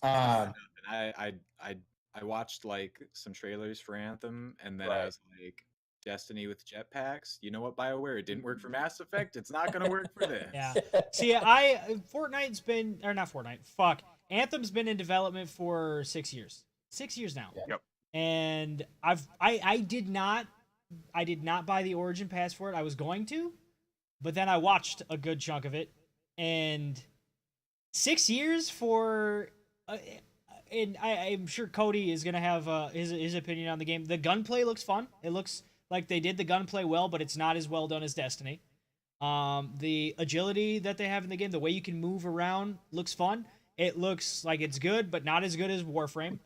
Um, I watched like some trailers for Anthem, and then I Right. was like, Destiny with jetpacks. You know what, BioWare? It didn't work for Mass Effect. It's not gonna work for this. Yeah. See, Fortnite's been, or not Fortnite. Fuck, Anthem's been in development for 6 years. 6 years now. Yeah. Yep. And I did not buy the Origin Pass for it. I was going to, but then I watched a good chunk of it, and 6 years for. And I'm sure Cody is gonna have his opinion on the game. The gunplay looks fun. It looks like they did the gunplay well, but it's not as well done as Destiny. The agility that they have in the game, the way you can move around, looks fun. It looks like it's good, but not as good as Warframe.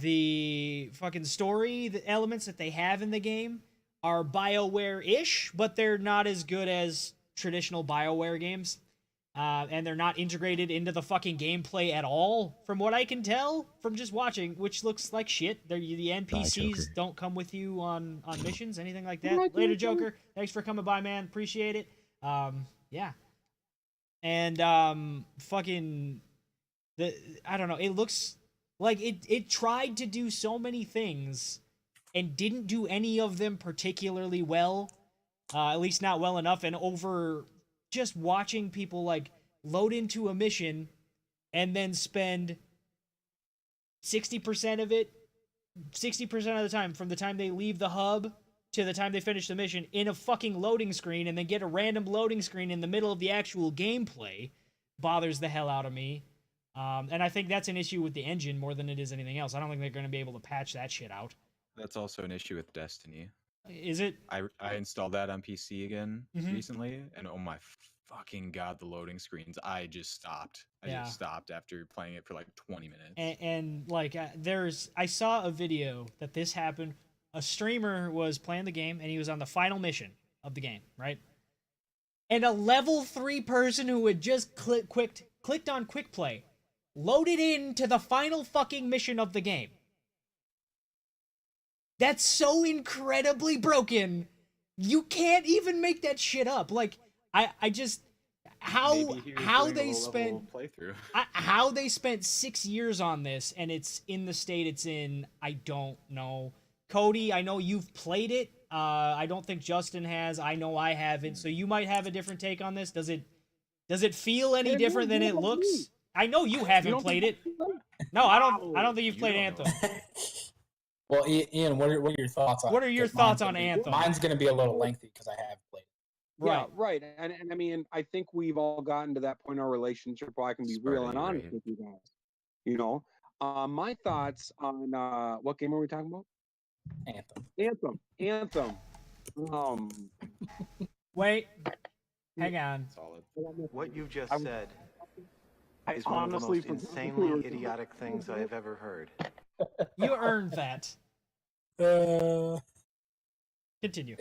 The fucking story, the elements that they have in the game are BioWare-ish, but they're not as good as traditional BioWare games. And they're not integrated into the fucking gameplay at all, from what I can tell from just watching, which looks like shit. The NPCs don't come with you on missions, anything like that. Later, Joker. Thanks for coming by, man. Appreciate it. Yeah. And fucking I don't know. It looks like it tried to do so many things and didn't do any of them particularly well. At least not well enough. And over just watching people like load into a mission and then spend 60% of it, 60% of the time, from the time they leave the hub to the time they finish the mission, in a fucking loading screen, and then get a random loading screen in the middle of the actual gameplay, bothers the hell out of me. And I think that's an issue with the engine more than it is anything else. I don't think they're going to be able to patch that shit out. That's also an issue with Destiny. Is it? I installed that on PC again Mhm. recently, and oh my fucking god, the loading screens! I just stopped. I Yeah. just stopped after playing it for like 20 minutes. And like, I saw a video that this happened. A streamer was playing the game, and he was on the final mission of the game, right? And a level 3 person who had just clicked on quick play loaded into the final fucking mission of the game. That's so incredibly broken. You can't even make that shit up. Like, I just how Maybe he was how doing a they low-level spent playthrough. how they spent 6 years on this, and it's in the state it's in, I don't know. Cody, I know you've played it. I don't think Justin has. I know I haven't. So you might have a different take on this. Does it feel any different than it looks? I know you haven't played it. No, I don't think you've You played don't know. Anthem. Well, Ian, what are your thoughts on? What are your because thoughts mine's on gonna be- Anthem? Mine's going to be a little lengthy because I have played. Yeah, right. And I mean, I think we've all gotten to that point in our relationship where I can be real and Sparta, honest right. with you guys. You know, my thoughts on what game are we talking about? Anthem. Anthem. Wait. Hang on. Solid. What you just I'm- said I is one of the honestly most forgot we insanely were- idiotic things I have ever heard. You earned that. Uh, Continue.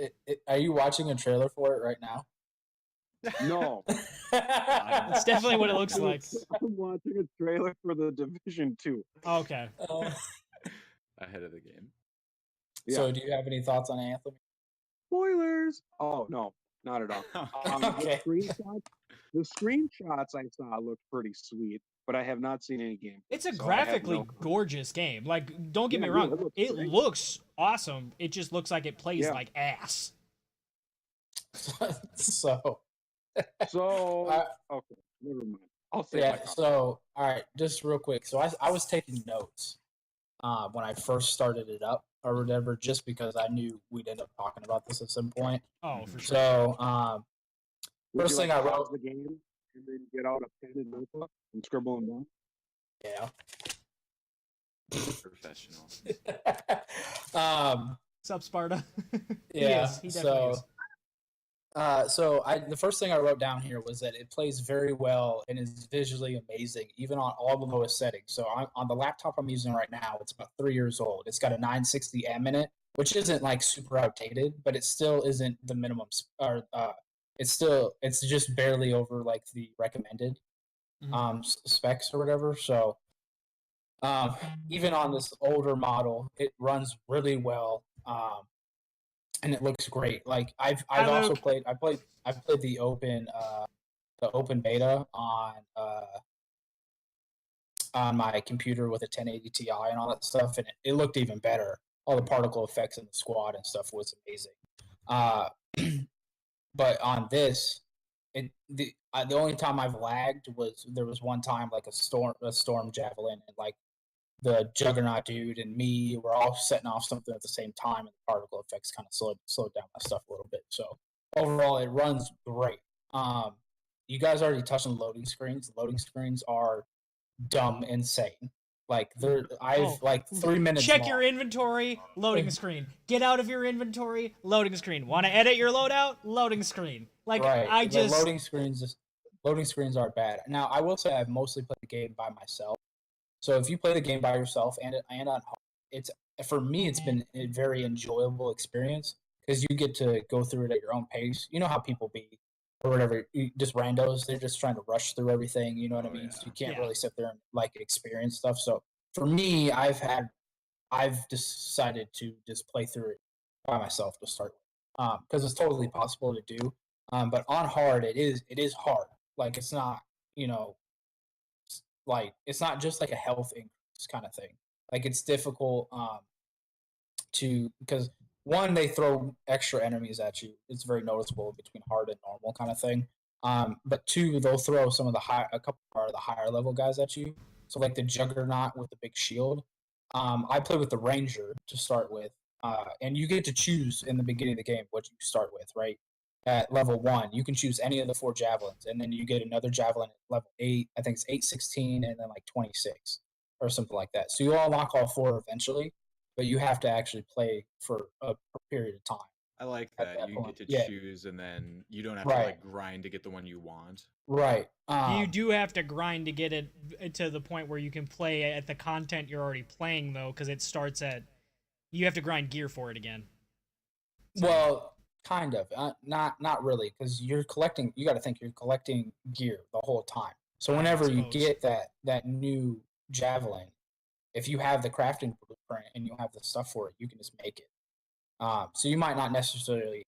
are you watching a trailer for it right now? No. That's definitely what it looks like. I'm watching a trailer for the Division 2. Okay. Ahead of the game. So, do you have any thoughts on Anthem? Spoilers. Oh no, not at all. Okay. The screenshots I saw looked pretty sweet, but I have not seen any game. It's a So I have graphically no- gorgeous game. Like, don't get Yeah, me yeah, wrong. it looks It great. looks awesome. It just looks like it plays Yeah. like ass. So, So Uh, okay, never mind. I'll say yeah. So, all right, just real quick. So, I was taking notes when I first started it up or whatever, just because I knew we'd end up talking about this at some point. Oh, for sure. So, first thing I pause wrote. the game and then get out a pen and notebook and scribble them down. Yeah. Professional. What's up, Sparta? Yeah. He definitely is. The first thing I wrote down here was that it plays very well and is visually amazing, even on all the lowest settings. So on the laptop I'm using right now, it's about 3 years old. It's got a 960M in it, which isn't like super outdated, but it still isn't the minimum. It's just barely over like the recommended specs or whatever. So even on this older model, it runs really well. And it looks great. Like I've also played. I played the open beta on my computer with a 1080 Ti and all that stuff, and it looked even better. All the particle effects in the squad and stuff was amazing. But on this, the only time I've lagged was there was one time like a storm javelin, and like the Juggernaut dude and me were all setting off something at the same time, and the particle effects kind of slowed down my stuff a little bit. So overall, it runs great. You guys already touched on loading screens. Loading screens are dumb insane. Like like 3 minutes. Check long. your inventory, loading screen. Get out of your inventory, loading screen. Want to edit your loadout, loading screen. Like Right. The loading screens are bad. Now I will say I've mostly played the game by myself. So if you play the game by yourself and on home, for me it's been a very enjoyable experience because you get to go through it at your own pace. You know how people be or whatever, just randos. They're just trying to rush through everything. You know what I mean? Yeah. So you can't Yeah. really sit there and like experience stuff. So for me, I've decided to just play through it by myself to start with because it's totally possible to do. But on hard, it is hard. Like it's not, like it's not just like a health increase kind of thing. Like it's difficult to because one they throw extra enemies at you. It's very noticeable between hard and normal kind of thing. But two, they'll throw a couple of the higher level guys at you. So like the Juggernaut with the big shield. I play with the Ranger to start with, and you get to choose in the beginning of the game what you start with, right? At level 1, you can choose any of the 4 javelins, and then you get another javelin at level 8. I think it's 8, 16, and then like 26 or something like that. So you'll unlock all 4 eventually, but you have to actually play for a period of time. I like At that. that You point. get to Yeah. choose, and then you don't have to Right. like grind to get the one you want. Right. You do have to grind to get it to the point where you can play at the content you're already playing, though, because it starts at. You have to grind gear for it again. Well, kind of. Not really, because you're collecting. You got to think you're collecting gear the whole time. So whenever you get that new javelin, if you have the crafting blueprint and you have the stuff for it, you can just make it. So you might not necessarily,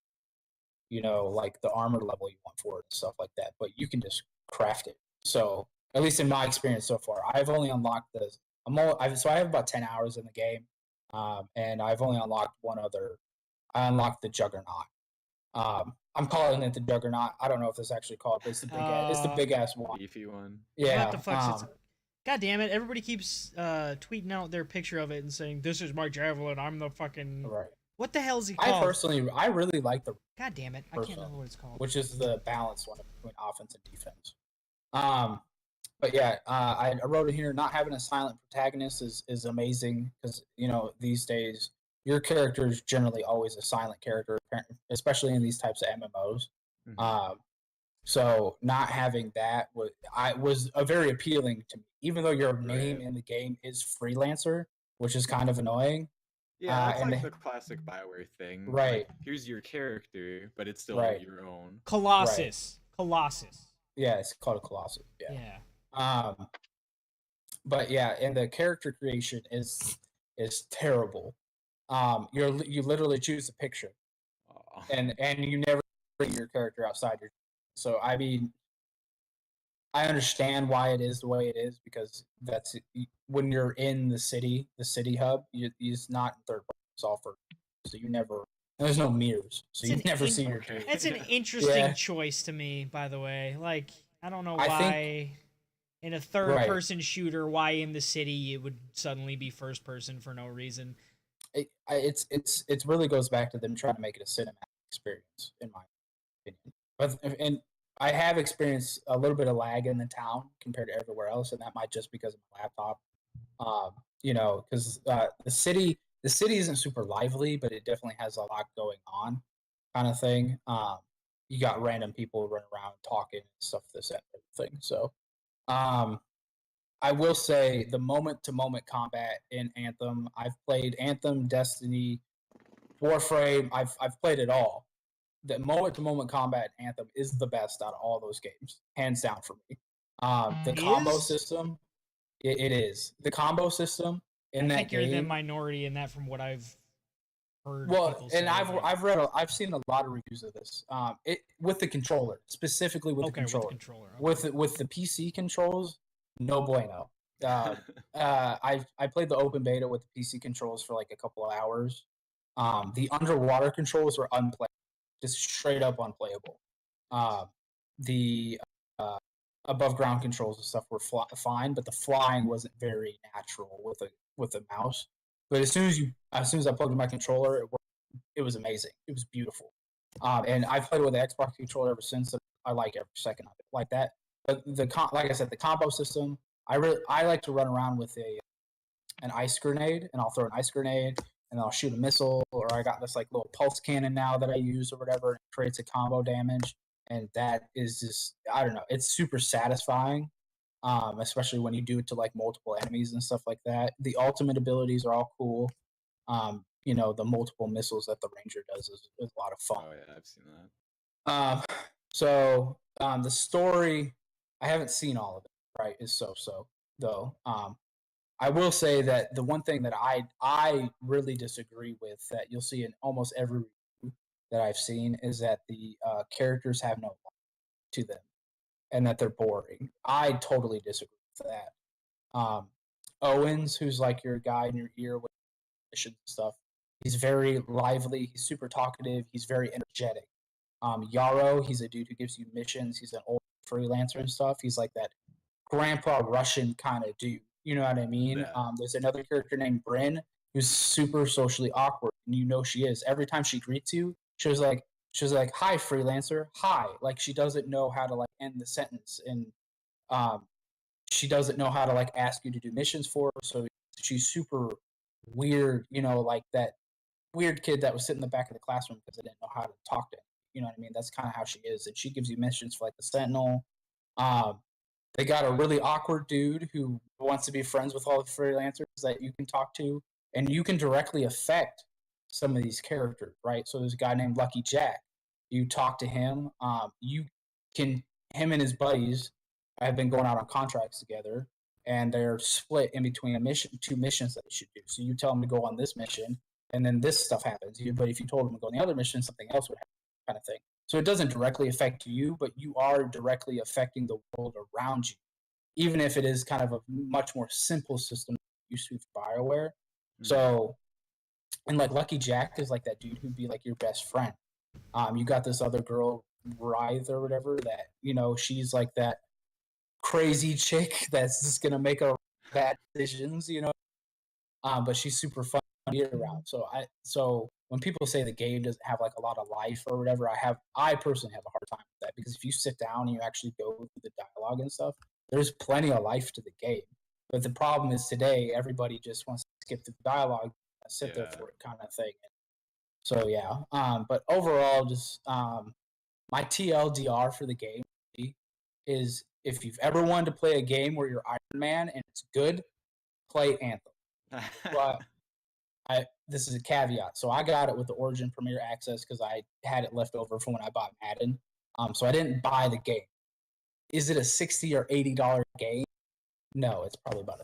like the armor level you want for it and stuff like that, but you can just craft it. So at least in my experience so far, I've only unlocked this. So I have about 10 hours in the game, and I've only unlocked one other. I unlocked the Juggernaut. I'm calling it the Juggernaut. I don't know if it's actually called, but it's the big ass one. Beefy one. Yeah. What the fuck's God damn it! Everybody keeps tweeting out their picture of it and saying, "This is my javelin. I'm the fucking." Right. What the hell is he called? I really like the. God damn it! I can't remember what it's called. Which is the balanced one between offense and defense. But yeah, I wrote it here. Not having a silent protagonist is amazing because these days your character is generally always a silent character, especially in these types of MMOs. Mhm. So not having that was very appealing to me, even though your name Right. in the game is freelancer, which is kind of annoying. Yeah, that's and like they- the classic Bioware thing. Right. Like, here's your character, but it's still Right. your own. Colossus. Yeah, it's called a Colossus. Yeah. Yeah. But yeah, and the character creation is terrible. You literally choose a picture, Aw. and you never bring your character outside your. So I mean, I understand why it is the way it is because that's when you're in the city hub, it's not in third person, it's all first. So you never. There's no mirrors, so you never see your character. That's an interesting choice to me, by the way. Like, I don't know why in a third-person shooter, why in the city it would suddenly be first person for no reason. It really goes back to them trying to make it a cinematic experience, in my opinion. And I have experienced a little bit of lag in the town compared to everywhere else, and that might just because of my laptop. Because the city isn't super lively, but it definitely has a lot going on, kind of thing. You got random people running around talking and stuff, this and everything. So, I will say the moment-to-moment combat in Anthem. I've played Anthem, Destiny, Warframe. I've played it all. The moment-to-moment combat in Anthem is the best out of all those games, hands down for me. The combo system, it is the combo system in that game. I think you're the minority in that, from what I've heard. Well, and I've seen a lot of reviews of this. With the controller, specifically with the controller. With the PC controls, no bueno. I played the open beta with the PC controls for like a couple of hours. The underwater controls were unplayable, just straight up unplayable. The above ground controls and stuff were fine, but the flying wasn't very natural with a mouse. But as soon as I plugged in my controller, it was amazing. It was beautiful. And I've played with the Xbox controller ever since. And I like every second of it, like that. But like I said, the combo system. I like to run around with an ice grenade, and I'll throw an ice grenade, and I'll shoot a missile, or I got this like little pulse cannon now that I use or whatever. It creates a combo damage, and that is just, I don't know, it's super satisfying, especially when you do it to like multiple enemies and stuff like that. The ultimate abilities are all cool. The multiple missiles that the Ranger does is a lot of fun. Oh yeah, I've seen that. The story, I haven't seen all of it. Right, is so though. I will say that the one thing that I really disagree with that you'll see in almost every review that I've seen is that the characters have no life to them and that they're boring. I totally disagree with that. Owens, who's like your guy in your ear with missions and stuff, he's very lively. He's super talkative. He's very energetic. Yarrow, he's a dude who gives you missions. He's an old freelancer and stuff. He's like that grandpa Russian kind of dude. You know what I mean? Yeah. There's another character named Bryn who's super socially awkward, and you know she is. Every time she greets you, she was like, "Hi, freelancer. Hi." Like she doesn't know how to like end the sentence, and um, she doesn't know how to like ask you to do missions for her. So she's super weird. You know, like that weird kid that was sitting in the back of the classroom because they didn't know how to talk to him. You know what I mean? That's kind of how she is, and she gives you missions for like the Sentinel. Um, they got a really awkward dude who wants to be friends with all the freelancers that you can talk to, and you can directly affect some of these characters, right? So there's a guy named Lucky Jack. You talk to him. You can him and his buddies have been going out on contracts together, and they're split in between two missions that they should do. So you tell them to go on this mission, and then this stuff happens. But if you told them to go on the other mission, something else would happen, kind of thing. So it doesn't directly affect you, but you are directly affecting the world around you, even if it is kind of a much more simple system than used to for BioWare. Mm-hmm. So, and like Lucky Jack is like that dude who'd be like your best friend. You got this other girl, Writhe or whatever, that, you know, she's like that crazy chick that's just going to make a bad decisions, you know, but she's super fun to be around. So when people say the game doesn't have like a lot of life or whatever, I personally have a hard time with that, because if you sit down and you actually go through the dialogue and stuff, there's plenty of life to the game. But the problem is today everybody just wants to skip the dialogue, sit there for it kind of thing. So yeah, but overall, just my TLDR for the game is, if you've ever wanted to play a game where you're Iron Man and it's good, play Anthem. But this is a caveat. So I got it with the Origin Premier Access because I had it left over from when I bought Madden. So I didn't buy the game. Is it a $60 or $80 game? No, it's probably about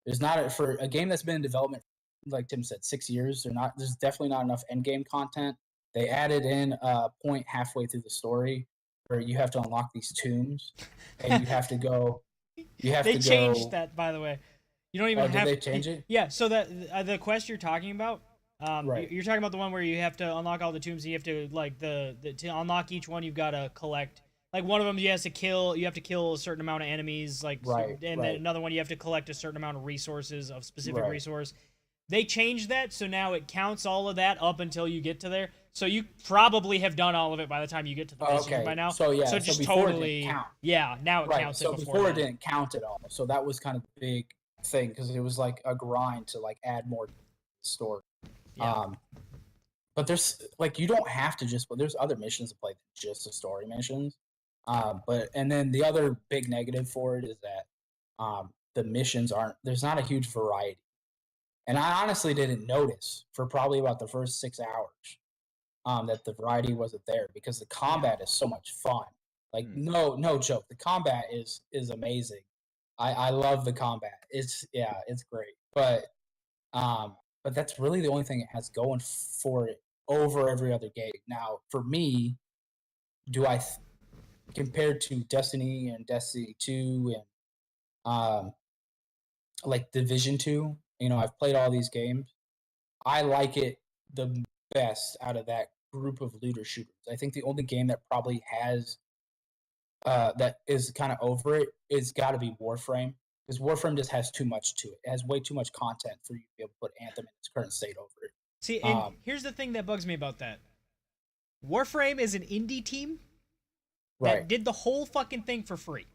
there's not for a game that's been in development, like Tim said, 6 years. There's definitely not enough end game content. They added in a point halfway through the story where you have to unlock these tombs, and you have to go. They changed that, by the way. You don't even have. Did they change it? Yeah. So that the quest you're talking about, right. You're talking about the one where you have to unlock all the tombs. And you have to like to unlock each one. You've got to collect. Like one of them, you have to kill a certain amount of enemies. Like right. And then another one, you have to collect a certain amount of resources of specific right. resource. They changed that, so now it counts all of that up until you get to there. So you probably have done all of it by the time you get to the mission by now. So yeah, so just before totally it didn't count. Yeah, now it right. counts. So it before it didn't count at all. So that was kind of the big thing, because it was like a grind to like add more to the story. Yeah. But there's like, you don't have to just. But there's other missions to play than just the story missions. And then the other big negative for it is that the missions there's not a huge variety. And I honestly didn't notice for probably about the first 6 hours that the variety wasn't there, because the combat is so much fun. Like no joke, the combat is amazing. I love the combat. It's great. But that's really the only thing it has going for it over every other game. Now, for me, compared to Destiny and Destiny 2 and like Division 2, you know, I've played all these games. I like it the best out of that group of looter shooters. I think the only game that probably has that is kind of over it is got to be Warframe, because Warframe just has too much to it. It has way too much content for you to be able to put Anthem in its current state over it. See, and here's the thing that bugs me about that. Warframe is an indie team that did the whole fucking thing for free.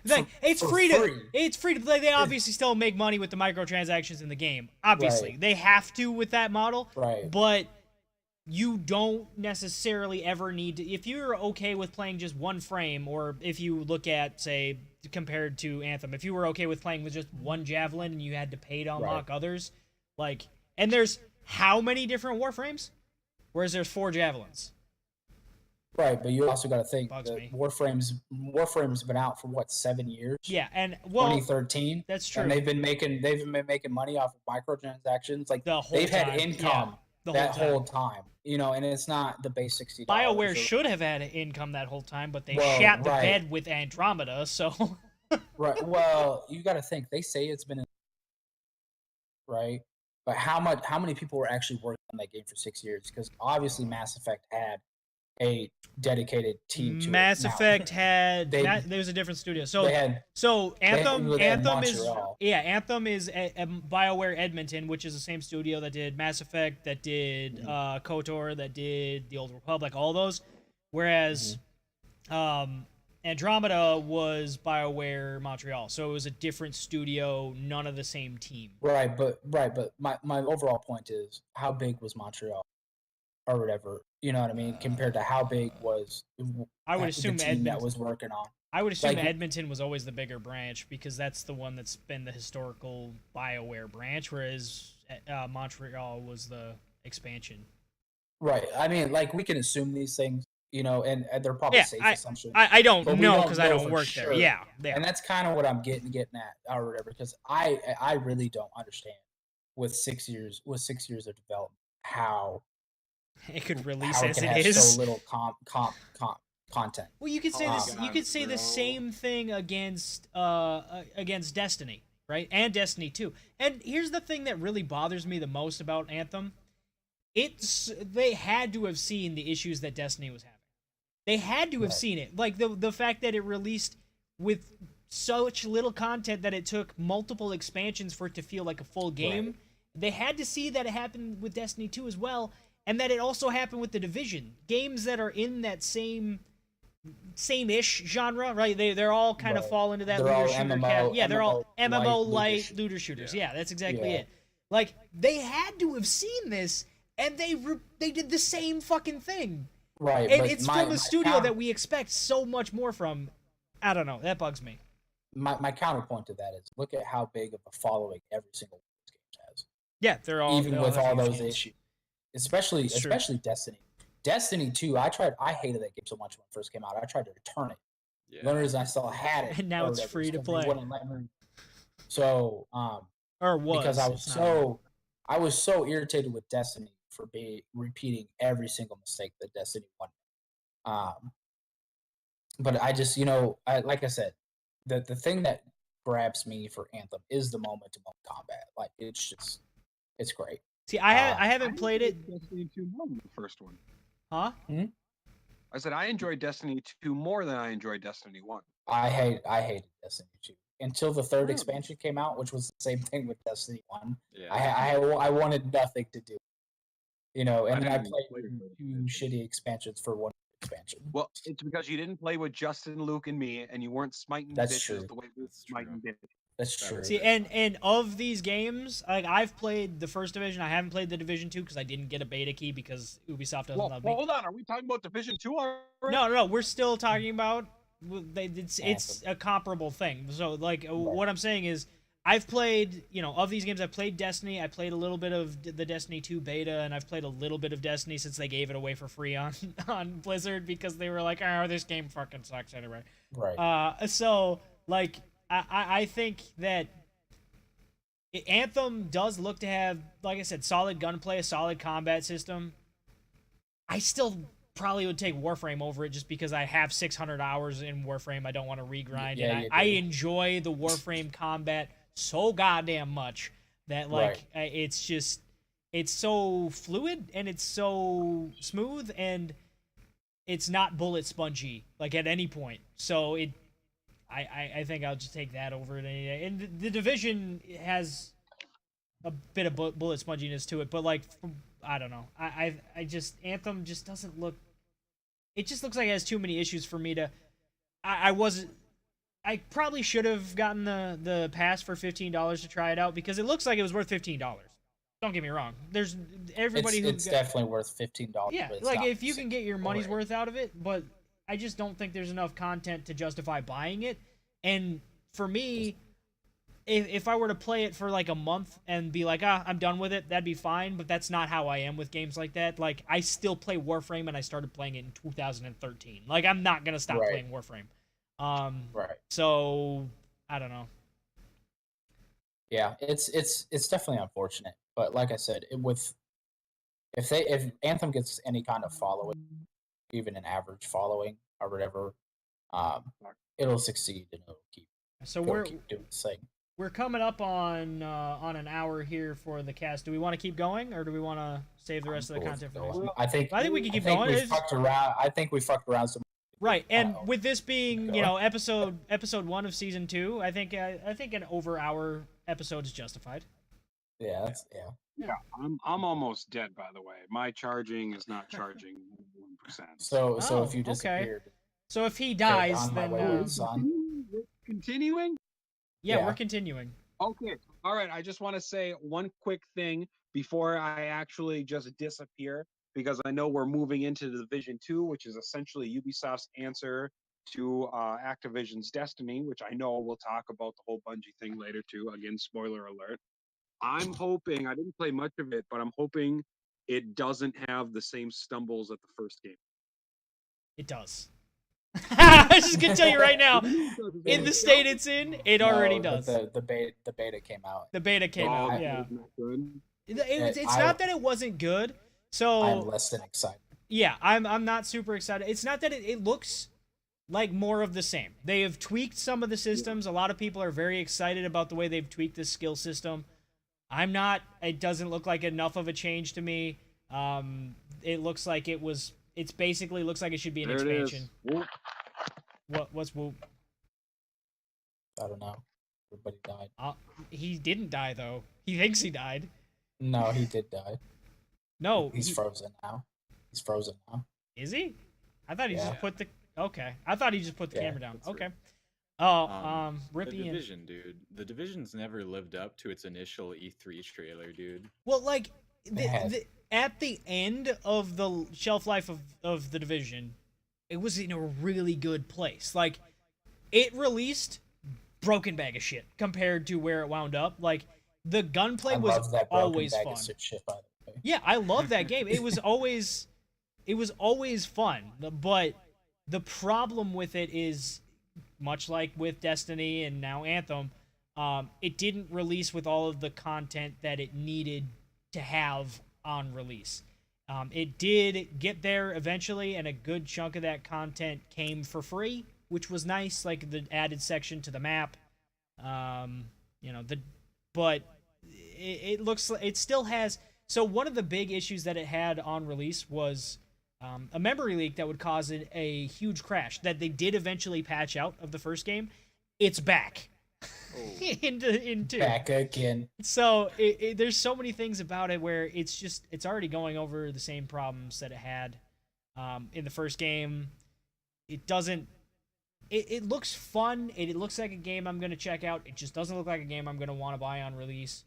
Like, it's free to play. They obviously still make money with the microtransactions in the game. Obviously, they have to with that model. Right. But you don't necessarily ever need to. If you're okay with playing just one frame, or if you look at, say, compared to Anthem, if you were okay with playing with just one javelin and you had to pay to unlock others, like, and there's how many different Warframes? Whereas there's 4 javelins. Right, but you also got to think that Warframe's been out for what, 7 years? Yeah, and 2013. That's true. And they've been making money off of microtransactions. Like the whole they've time. had income that whole time. You know, and it's not the base $60. BioWare should have had income that whole time, but they Well, shat the right. bed with Andromeda, so. Right. Well, you got to think they say it's been right, but how many people were actually working on that game for 6 years? Because obviously Mass Effect had a dedicated team to Mass it. Effect had they- there was a different studio. So They had Anthem they had Anthem is Montreal. Anthem is BioWare Edmonton, which is the same studio that did Mass Effect, that did KOTOR, that did The Old Republic, all those. Whereas Andromeda was BioWare Montreal, so it was a different studio, none of the same team. Right, but my overall point is how big was Montreal or whatever, you know what I mean, compared to how big was I would the assume team Edmonton that was working on. I would assume Like- Edmonton was always the bigger branch because that's the one that's been the historical BioWare branch, whereas Montreal was the expansion. Right. I mean, like we can assume these things, you know, and they're probably Yeah, safe assumptions. I don't But we know don't because I know don't for work sure. there. Yeah, And that's kind of what I'm getting at or whatever, because I really don't understand with 6 years of development how it could release how it as can it have is. so little content. Well, you could say this. You God, could say the bro. same thing against Destiny, right? And Destiny 2. And here's the thing that really bothers me the most about Anthem. They had to have seen the issues that Destiny was having. They had to have Right. seen it. Like the fact that it released with such little content that it took multiple expansions for it to feel like a full game. Right. They had to see that it happened with Destiny 2 as well, and that it also happened with The Division. Games that are in that same-ish genre, right? They're all kind of Right. fall into that They're looter all shooter MMO yeah, they're all MMO light light looter looter shooters. Yeah. Yeah, that's exactly Yeah. it. Like they had to have seen this, and they did the same fucking thing. Right. And but it's my, from a my studio counter- that we expect so much more from. I don't know. That bugs me. my counterpoint to that is look at how big of a following every single one of these games has. Yeah, they're all Even they with have all huge those games. issues. Especially It's true. Destiny. Destiny 2, I hated that game so much when it first came out. I tried to return it. Yeah. The only reason I still had it. And now or it's whatever free is to 'cause they play. wouldn't let me. So, Or was because I was it's not. I was so irritated with Destiny for repeating every single mistake that Destiny 1. But I just, like I said, the thing that grabs me for Anthem is the moment-to-moment combat. Like it's great. See, I haven't played it, enjoyed Destiny 2 more than the first one. huh? I said I enjoyed Destiny 2 more than I enjoyed Destiny 1. I hated Destiny 2 until the third Really? expansion came out, which was the same thing with Destiny 1. Yeah. I wanted nothing to do, and then I didn't even played play the third two expansion. shitty expansions for one expansion. Well, it's because you didn't play with Justin, Luke, and me, and you weren't smiting That's bitches true. the way we were That's true. smiting bitches. That's That true. was- See, and of these games, like I've played the first Division. I haven't played the Division 2 because I didn't get a beta key because Ubisoft doesn't Well, love me. hold on. Are we talking about Division 2 already? No. We're still talking about it's a comparable thing. So like what I'm saying is I've played, of these games, I've played Destiny. I played a little bit of the Destiny 2 beta, and I've played a little bit of Destiny since they gave it away for free on Blizzard because they were like, oh, this game fucking sucks anyway. Right. So like I think that Anthem does look to have, like I said, solid gunplay, a solid combat system. I still probably would take Warframe over it just because I have 600 hours in Warframe. I don't want to regrind Yeah, it. you I do. enjoy the Warframe combat so goddamn much that it's so fluid and it's so smooth and it's not bullet spongy like at any point. So I think I'll just take that over it any day. And the Division has a bit of bullet sponginess to it, but like I don't know. I just Anthem just doesn't look. It just looks like it has too many issues for me to. I probably should have gotten the pass for $15 to try it out because it looks like it was worth $15. Don't get me wrong. There's everybody it's definitely worth $15. yeah, but it's like not if you can get your money's Right. worth out of it, but I just don't think there's enough content to justify buying it. And for me, if I were to play it for like a month and be like, I'm done with it, that'd be fine. But that's not how I am with games like that. Like I still play Warframe, and I started playing it in 2013. Like I'm not gonna stop Right. playing Warframe. Right. So I don't know. Yeah, it's definitely unfortunate, but like I said, with if Anthem gets any kind of following, even an average following or whatever, it'll succeed and it'll keep So keep doing its thing. we're coming up on an hour here for the cast. Do we want to keep going, or do we want to save the rest of the content for next week? I think we can keep going. I think we fucked around some. Right, and with this being episode 1 of season 2, I think an over hour episode is justified. Yeah, Yeah, I'm almost dead, by the way. My charging is not charging 1%. So if you disappeared, so if he dies, then continuing. Yeah, we're continuing. Okay. All right. I just want to say one quick thing before I actually just disappear, because I know we're moving into the Division 2, which is essentially Ubisoft's answer to Activision's Destiny, which I know we'll talk about the whole Bungie thing later too. Again, spoiler alert. I'm hoping, I didn't play much of it, but I'm hoping it doesn't have the same stumbles at the first game. It does. I'm just gonna tell you right now, in the state it's in, it already does. The beta came out. The beta came out. Yeah. It's I- not that it wasn't good. So I'm less than excited. yeah, I'm not super excited. It's not that it looks like more of the same. They have tweaked some of the systems. A lot of people are very excited about the way they've tweaked this skill system. I'm not. It doesn't look like enough of a change to me. It looks like it was. It's basically looks like it should be an expansion. What's whoop? I don't know. Everybody died. He didn't die though. He thinks he died. No, he did die. No, He's frozen now. He's frozen now. Is he? I thought he Yeah. just put the. Okay, I thought he just put the camera down. that's Okay. right. Rip The Ian. Division, dude. The Division's never lived up to its initial E3 trailer, dude. Well, like has. at the end of the shelf life of the Division, it was in a really good place. Like, it released broken bag of shit compared to where it wound up. Like, the gunplay I was love that broken always bag fun. of shit, by the way. Yeah, I love that game. It was always fun. But the problem with it is, much like with Destiny and now Anthem, it didn't release with all of the content that it needed to have on release. It did get there eventually, and a good chunk of that content came for free, which was nice, like the added section to the map. But it looks like it still has. So one of the big issues that it had on release was a memory leak that would cause a huge crash that they did eventually patch out of the first game. It's back. into Back again. So there's so many things about it where it's already going over the same problems that it had in the first game. It doesn't. It looks fun. It looks like a game I'm gonna check out. It just doesn't look like a game I'm gonna want to buy on release,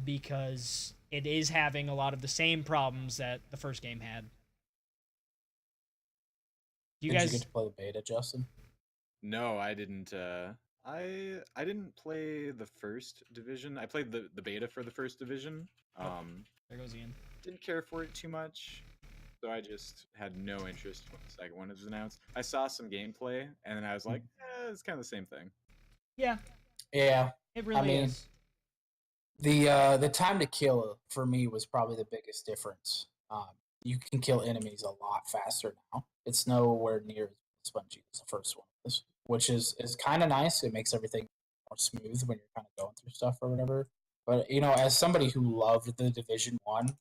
because it is having a lot of the same problems that the first game had. Did you get to play the beta, Justin? No, I didn't. I didn't play the first Division. I played the beta for the first Division. There goes Ian. Didn't care for it too much, so I just had no interest when the second one was announced. I saw some gameplay, and then I was like, it's kind of the same thing. Yeah, Yeah. it really is. The time to kill for me was probably the biggest difference. You can kill enemies a lot faster now. It's nowhere near as spongy as the first one was, which is kind of nice. It makes everything more smooth when you're kind of going through stuff or whatever. But as somebody who loved the Division 1,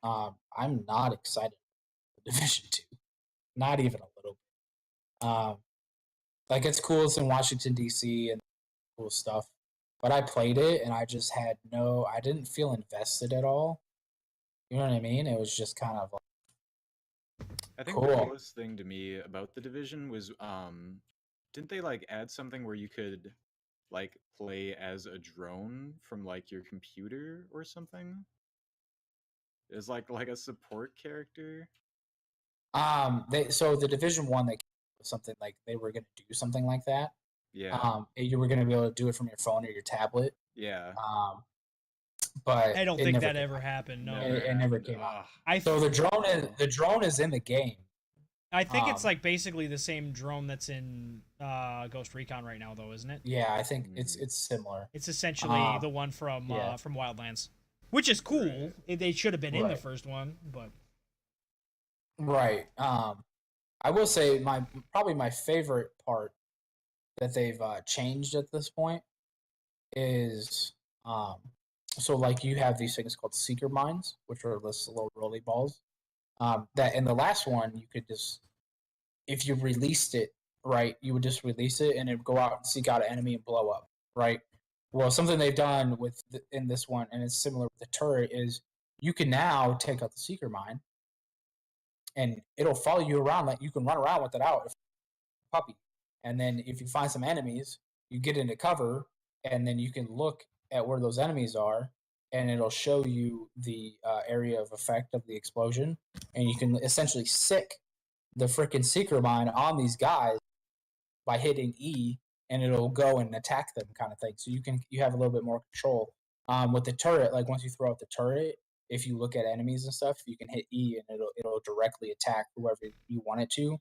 I'm not excited for the Division 2. Not even a little bit. Like, it's cool, it's in Washington DC and cool stuff. But I played it and I just had I didn't feel invested at all. You know what I mean? It was just kind of like, I think cool. the coolest thing to me about the Division was, didn't they like add something where you could like play as a drone from like your computer or something? It was like a support character. So the Division 1, they came up with something like they were going to do something like that. Yeah. You were going to be able to do it from your phone or your tablet. Yeah. But I don't think that ever happened. No, It never came out. Ugh. So the drone is in the game. I think it's like basically the same drone that's in Ghost Recon right now, though, isn't it? Yeah, I think it's similar. It's essentially the one from yeah. Wildlands. which is cool. They should have been in the Right. first one, but Right. I will say probably my favorite part that they've changed at this point is so like you have these things called seeker mines, which are this little rolly balls. That in the last one you could just, if you released it right, you would just release it and it would go out and seek out an enemy and blow up, right? Well, something they've done in this one, and it's similar with the turret, is you can now take out the seeker mine and it'll follow you around. Like you can run around with it out, if puppy, and then if you find some enemies, you get into cover, and then you can look at where those enemies are, and it'll show you the area of effect of the explosion, and you can essentially sick the freaking seeker mine on these guys by hitting E, and it'll go and attack them, kind of thing. So you have a little bit more control. With the turret, like once you throw out the turret, if you look at enemies and stuff, you can hit E and it'll directly attack whoever you want it to.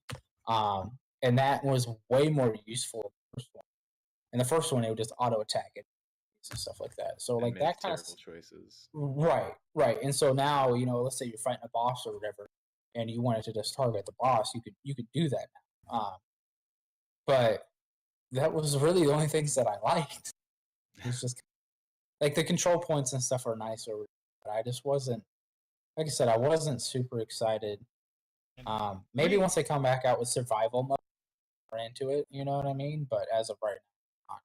And that was way more useful in the first one. In the first one, it would just auto attack it and stuff like that. So like that kind of choices. Right. And so now, let's say you're fighting a boss or whatever, and you wanted to just target the boss, you could do that now. But that was really the only things that I liked. It's just like the control points and stuff are nicer, but I just wasn't, like I said, I wasn't super excited. Maybe once they come back out with survival mode, we're into it, you know what I mean? But as of right now,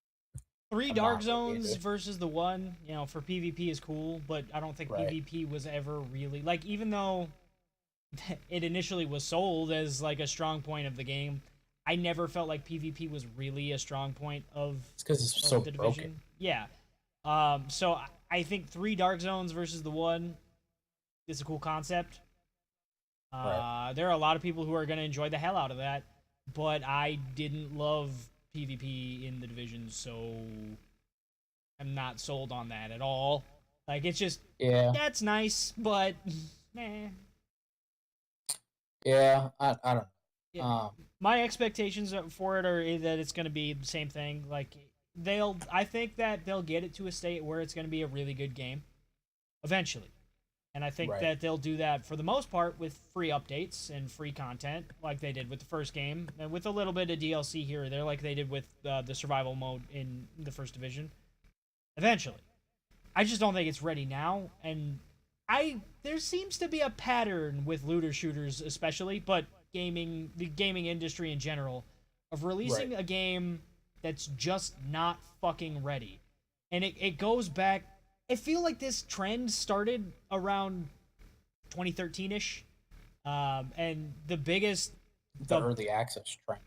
3 I'm Dark not really Zones into it. versus the 1, for PvP is cool, but I don't think Right. PvP was ever really, like, even though it initially was sold as like a strong point of the game, I never felt like PvP was really a strong point of It's because it's of so the broken. division. Yeah. So I think 3 Dark Zones versus the 1 is a cool concept. Right. There are a lot of people who are going to enjoy the hell out of that, but I didn't love PvP in the division, so I'm not sold on that at all. Like, it's just, Yeah. that's nice, but meh. Yeah. I don't know. Yeah. My expectations for it are that it's going to be the same thing. Like, I think that they'll get it to a state where it's going to be a really good game eventually. And I think Right. that they'll do that for the most part with free updates and free content, like they did with the first game, and with a little bit of DLC here or there, like they did with the survival mode in the first division. Eventually. I just don't think it's ready now, and there seems to be a pattern with looter shooters especially, but the gaming industry in general, of releasing Right. a game that's just not fucking ready. And it goes back, I feel like this trend started around 2013-ish, and the biggest The early access trend.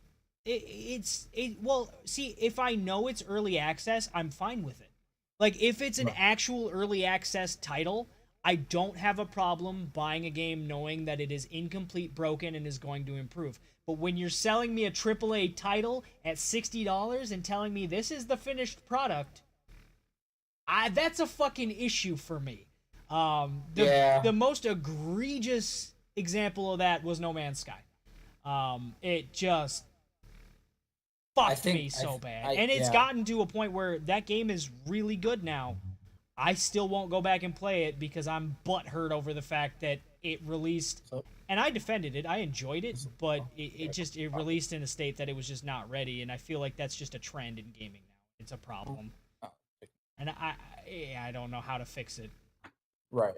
well, see, if I know it's early access, I'm fine with it. Like, if it's an Right. actual early access title, I don't have a problem buying a game knowing that it is incomplete, broken, and is going to improve. But when you're selling me a AAA title at $60 and telling me this is the finished product, that's a fucking issue for me. The most egregious example of that was No Man's Sky. It just fucked me so bad. And it's gotten to a point where that game is really good now. I still won't go back and play it because I'm butthurt over the fact that it released, and I defended it. I enjoyed it, but it released in a state that it was just not ready, and I feel like that's just a trend in gaming now. It's a problem, and I don't know how to fix it. Right.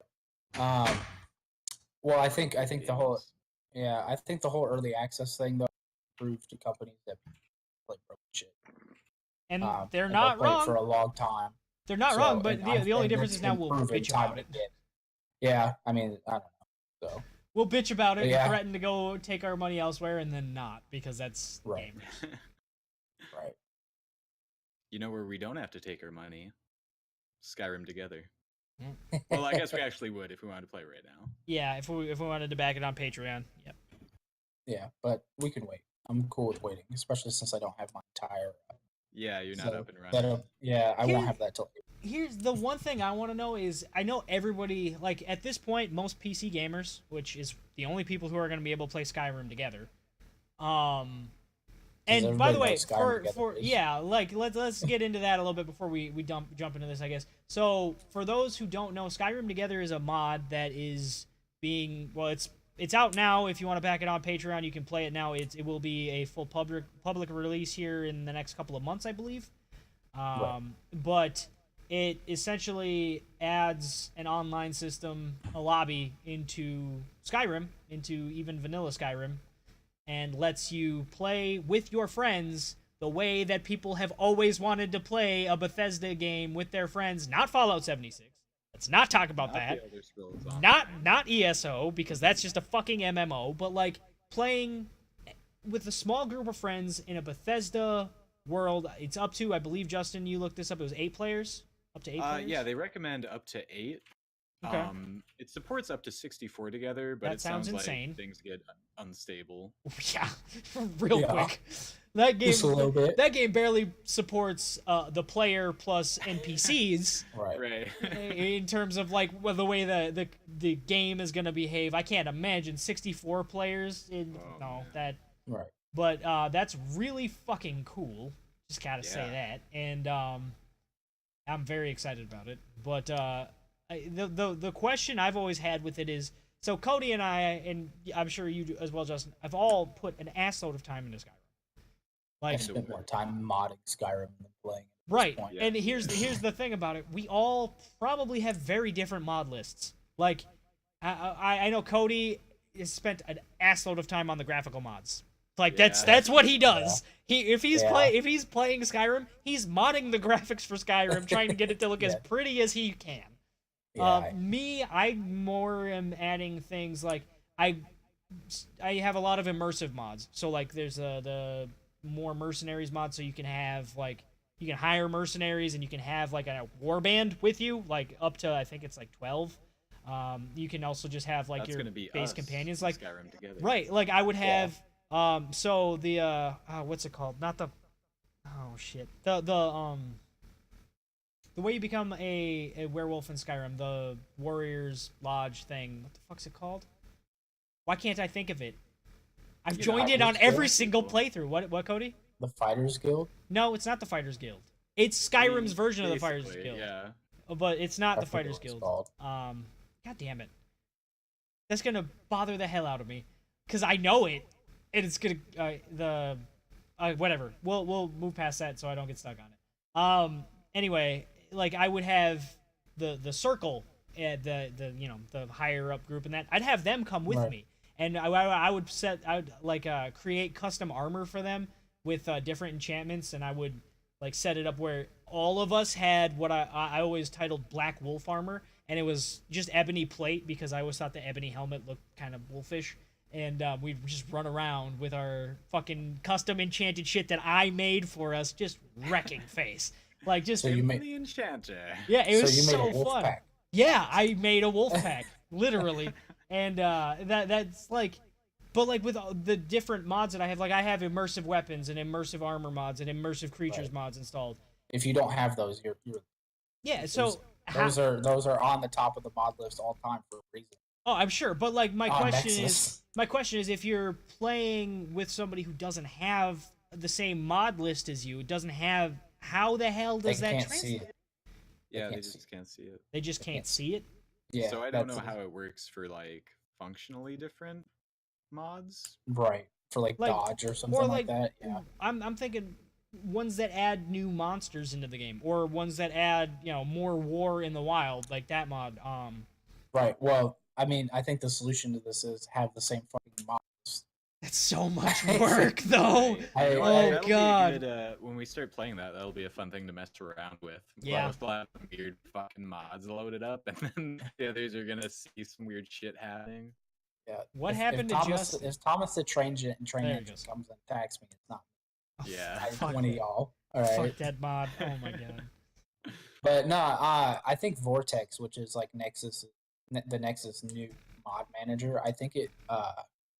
Well, I think the whole early access thing though proved to companies that play broken shit. And they're and not they'll play it wrong for a long time. They're not wrong, but the only difference is now we'll bitch about it. Yeah, I mean, I don't know. So we'll bitch about it Yeah. and threaten to go take our money elsewhere, and then not, because that's Right. gamers. right. You know where we don't have to take our money? Skyrim together. Well, I guess we actually would if we wanted to play right now. Yeah, if we wanted to back it on Patreon. Yep. Yeah, but we can wait. I'm cool with waiting, especially since I don't have my entire. Yeah, you're not setup- up and running. Yeah, I won't have that till. Here's the one thing I want to know is, I know everybody, like, at this point, most PC gamers, which is the only people who are going to be able to play Skyrim together. And by the way, knows Skyrim together for is. yeah, like let's get into that a little bit before we jump into this, I guess. So for those who don't know, Skyrim Together is a mod that is being it's out now. If you want to back it on Patreon, you can play it now. It will be a full public release here in the next couple of months, I believe. But it essentially adds an online system, a lobby into Skyrim, into even vanilla Skyrim, and lets you play with your friends the way that people have always wanted to play a Bethesda game with their friends, not Fallout 76. Let's not talk about that. Not ESO, because that's just a fucking MMO, but like playing with a small group of friends in a Bethesda world. It's up to, I believe, Justin, you looked this up, it was 8 players? Up to 8 players? Yeah, they recommend up to 8. Okay. It supports up to 64 together, but That it sounds insane. like things get unstable. Yeah, real quick. That game, Just a little bit. that game barely supports the player plus NPCs. Right. In terms of like the way the game is gonna behave. I can't imagine 64 players. Right. But that's really fucking cool. Just gotta say that, and I'm very excited about it. But the question I've always had with it is, so Cody and I, and I'm sure you do as well, Justin, have all put an assload of time into Skyrim. I spent more time modding Skyrim than playing it. Right, and here's the thing about it: we all probably have very different mod lists. Like, I know Cody has spent an assload of time on the graphical mods. Like that's what he does. If he's playing Skyrim, he's modding the graphics for Skyrim, trying to get it to look as pretty as he can. Me, I more am adding things like I have a lot of immersive mods. So like there's the more mercenaries mod, so you can have like you can hire mercenaries and you can have like a warband with you, like up to I think it's like 12. You can also just have like your base companions, like Skyrim Together. Right, like I would have so the what's it called? Not the the way you become a werewolf in Skyrim, the Warriors Lodge thing. What the fuck's it called? Why can't I think of it? I've joined it on every single playthrough. What, Cody? The Fighters Guild? No, it's not the Fighters Guild. It's Skyrim's version of the Fighters Guild. Yeah. But it's not the Fighters Guild. God damn it. That's gonna bother the hell out of me, cause I know it, and it's gonna whatever. We'll move past that so I don't get stuck on it. Anyway, like I would have the circle, the higher up group, and that I'd have them come with me, and I would create custom armor for them with different enchantments, and I would like set it up where all of us had what I always titled Black Wolf armor, and it was just ebony plate because I always thought the ebony helmet looked kind of wolfish, and we'd just run around with our fucking custom enchanted shit that I made for us, just wrecking face. Like just the enchanter. Yeah, it was so you made so a wolf fun. pack. Yeah, I made a wolf pack, literally, and that's like, but like with the different mods that I have, like I have immersive weapons and immersive armor mods and immersive creatures mods installed. If you don't have those, you're yeah. So those are on the top of the mod list all time for a reason. Oh, I'm sure, but like my question is, if you're playing with somebody who doesn't have the same mod list as you, doesn't have, how the hell does that translate? Yeah, they just can't see it. They just can't see it? Yeah. So I don't know how it works for like functionally different mods. Right. For like dodge or something like that. Yeah. I'm thinking ones that add new monsters into the game, or ones that add, more war in the wild, like that mod. Right. Well, I mean, I think the solution to this is have the same fucking mods. That's so much work, though. That'll God! Be good, when we start playing that'll be a fun thing to mess around with. Yeah. We'll have some weird fucking mods loaded up, and then the others are gonna see some weird shit happening. Yeah. What happened to Justin? If Thomas the Train Engine comes and attacks me, it's not me. Yeah. It's one of y'all. All right. Fuck that mod. Oh my god. But no, I think Vortex, which is like the Nexus new mod manager, I think it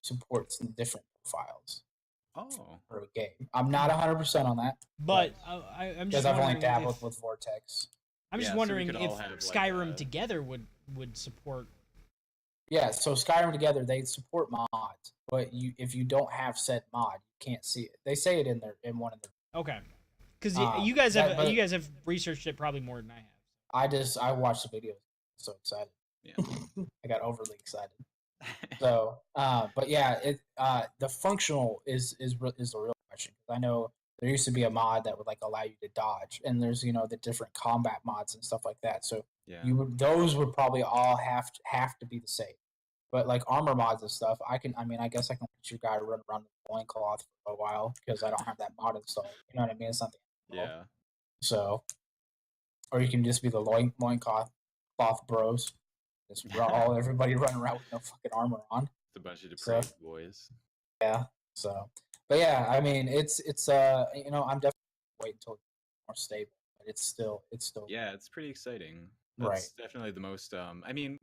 supports different profiles for a game. I'm not 100% on that, but I'm just because I've only dabbled with Vortex. I'm just wondering if Skyrim Together would support. Yeah, so Skyrim Together, they support mods, but if you don't have said mod, you can't see it. They say it in one of their. Okay, because you guys have researched it probably more than I have. I watched the video. So excited. Yeah. I got overly excited. So, but yeah, the functional is the real question. I know there used to be a mod that would like allow you to dodge, and there's the different combat mods and stuff like that. So Yeah. those would probably all have to be the same. But like armor mods and stuff, I guess I can let your guy run around with loincloth for a while because I don't have that mod installed. You know what I mean? It's not the Yeah. So, or you can just be the loincloth bros. Just everybody running around with no fucking armor on. It's a bunch of depraved boys. Yeah. So, but yeah, I mean, it's I'm definitely waiting until it's more stable. But it's still. Yeah, it's pretty exciting. Right. That's definitely the most. I mean,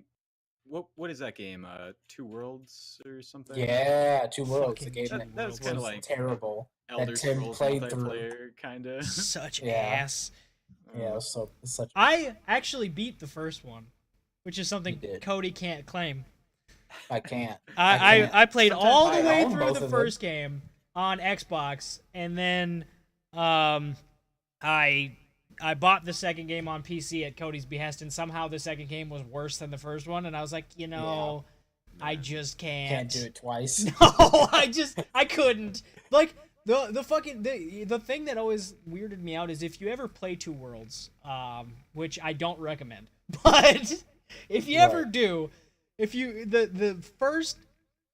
what is that game? Two Worlds or something? Yeah, Two Worlds. The Fucking game Two that was kinda like terrible. Elder that Tim Scrolls played through. multiplayer, kind of. Such Yeah. ass. Yeah, so it's such. I actually beat the first one, which is something You did. Cody can't claim. I can't. I played Sometimes all the I way own through both the of them. first game on Xbox, and then I bought the second game on PC at Cody's behest, and somehow the second game was worse than the first one, and I was like, I just can't. Can't do it twice. No, I couldn't. Like the thing that always weirded me out is if you ever play Two Worlds, which I don't recommend, but if you ever do, if you the first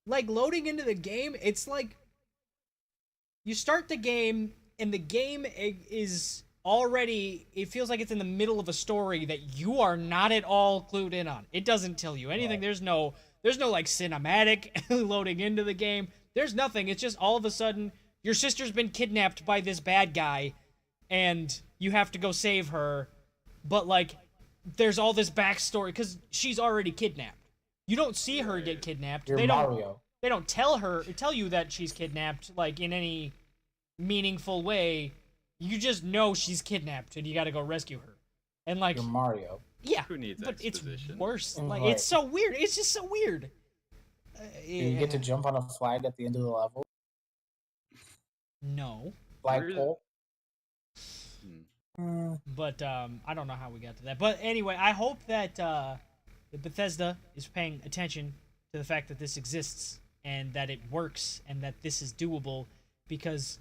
like loading into the game, it's like you start the game and the game is already, it feels like it's in the middle of a story that you are not at all clued in on. It doesn't tell you anything. Right. There's no like cinematic loading into the game. There's nothing. It's just all of a sudden your sister's been kidnapped by this bad guy and you have to go save her. But like there's all this backstory because she's already kidnapped. You don't see her get kidnapped. You're Mario. They don't tell you that she's kidnapped like in any meaningful way. You just know she's kidnapped and you got to go rescue her. And like You're Mario. Yeah, Who needs but exposition? it's worse. Right. Like it's so weird. It's just so weird. Do you get to jump on a flag at the end of the level? No, Flagpole. but I don't know how we got to that. But anyway, I hope that Bethesda is paying attention to the fact that this exists and that it works and that this is doable, because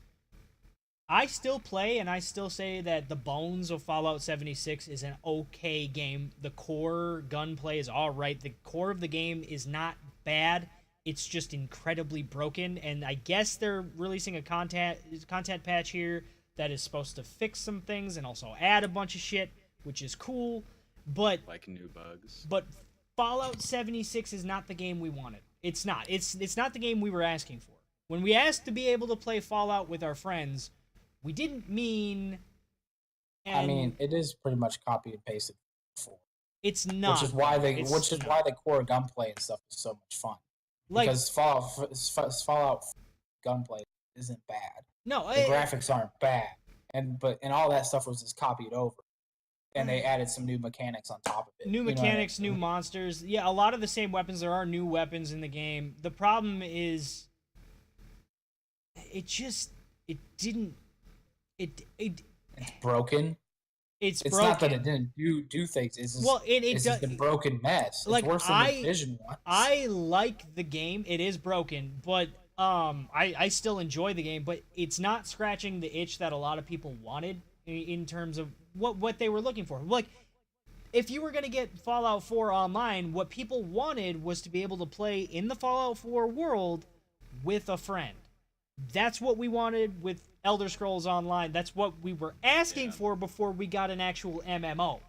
I still play and I still say that the bones of Fallout 76 is an okay game. The core gunplay is alright. The core of the game is not bad. It's just incredibly broken, and I guess they're releasing a content patch here that is supposed to fix some things and also add a bunch of shit, which is cool, but Like new bugs. But Fallout 76 is not the game we wanted. It's not. It's not the game we were asking for. When we asked to be able to play Fallout with our friends, we didn't mean. I mean, it is pretty much copy and pasted. It's not. Which is why the core gunplay and stuff is so much fun. Like, because Fallout gunplay isn't bad. No, the graphics aren't bad, and all that stuff was just copied over, and they added some new mechanics on top of it. New mechanics, new monsters. Yeah, a lot of the same weapons. There are new weapons in the game. The problem is, it's broken. It's broken. Not that it didn't do things. It's just, it's just a broken mess. Like, it's worse than the Division one. I like the game. It is broken, but I still enjoy the game. But it's not scratching the itch that a lot of people wanted in terms of what they were looking for. Like, if you were gonna get Fallout 4 online, what people wanted was to be able to play in the Fallout 4 world with a friend. That's what we wanted with Elder Scrolls Online. That's what we were asking for before we got an actual MMO.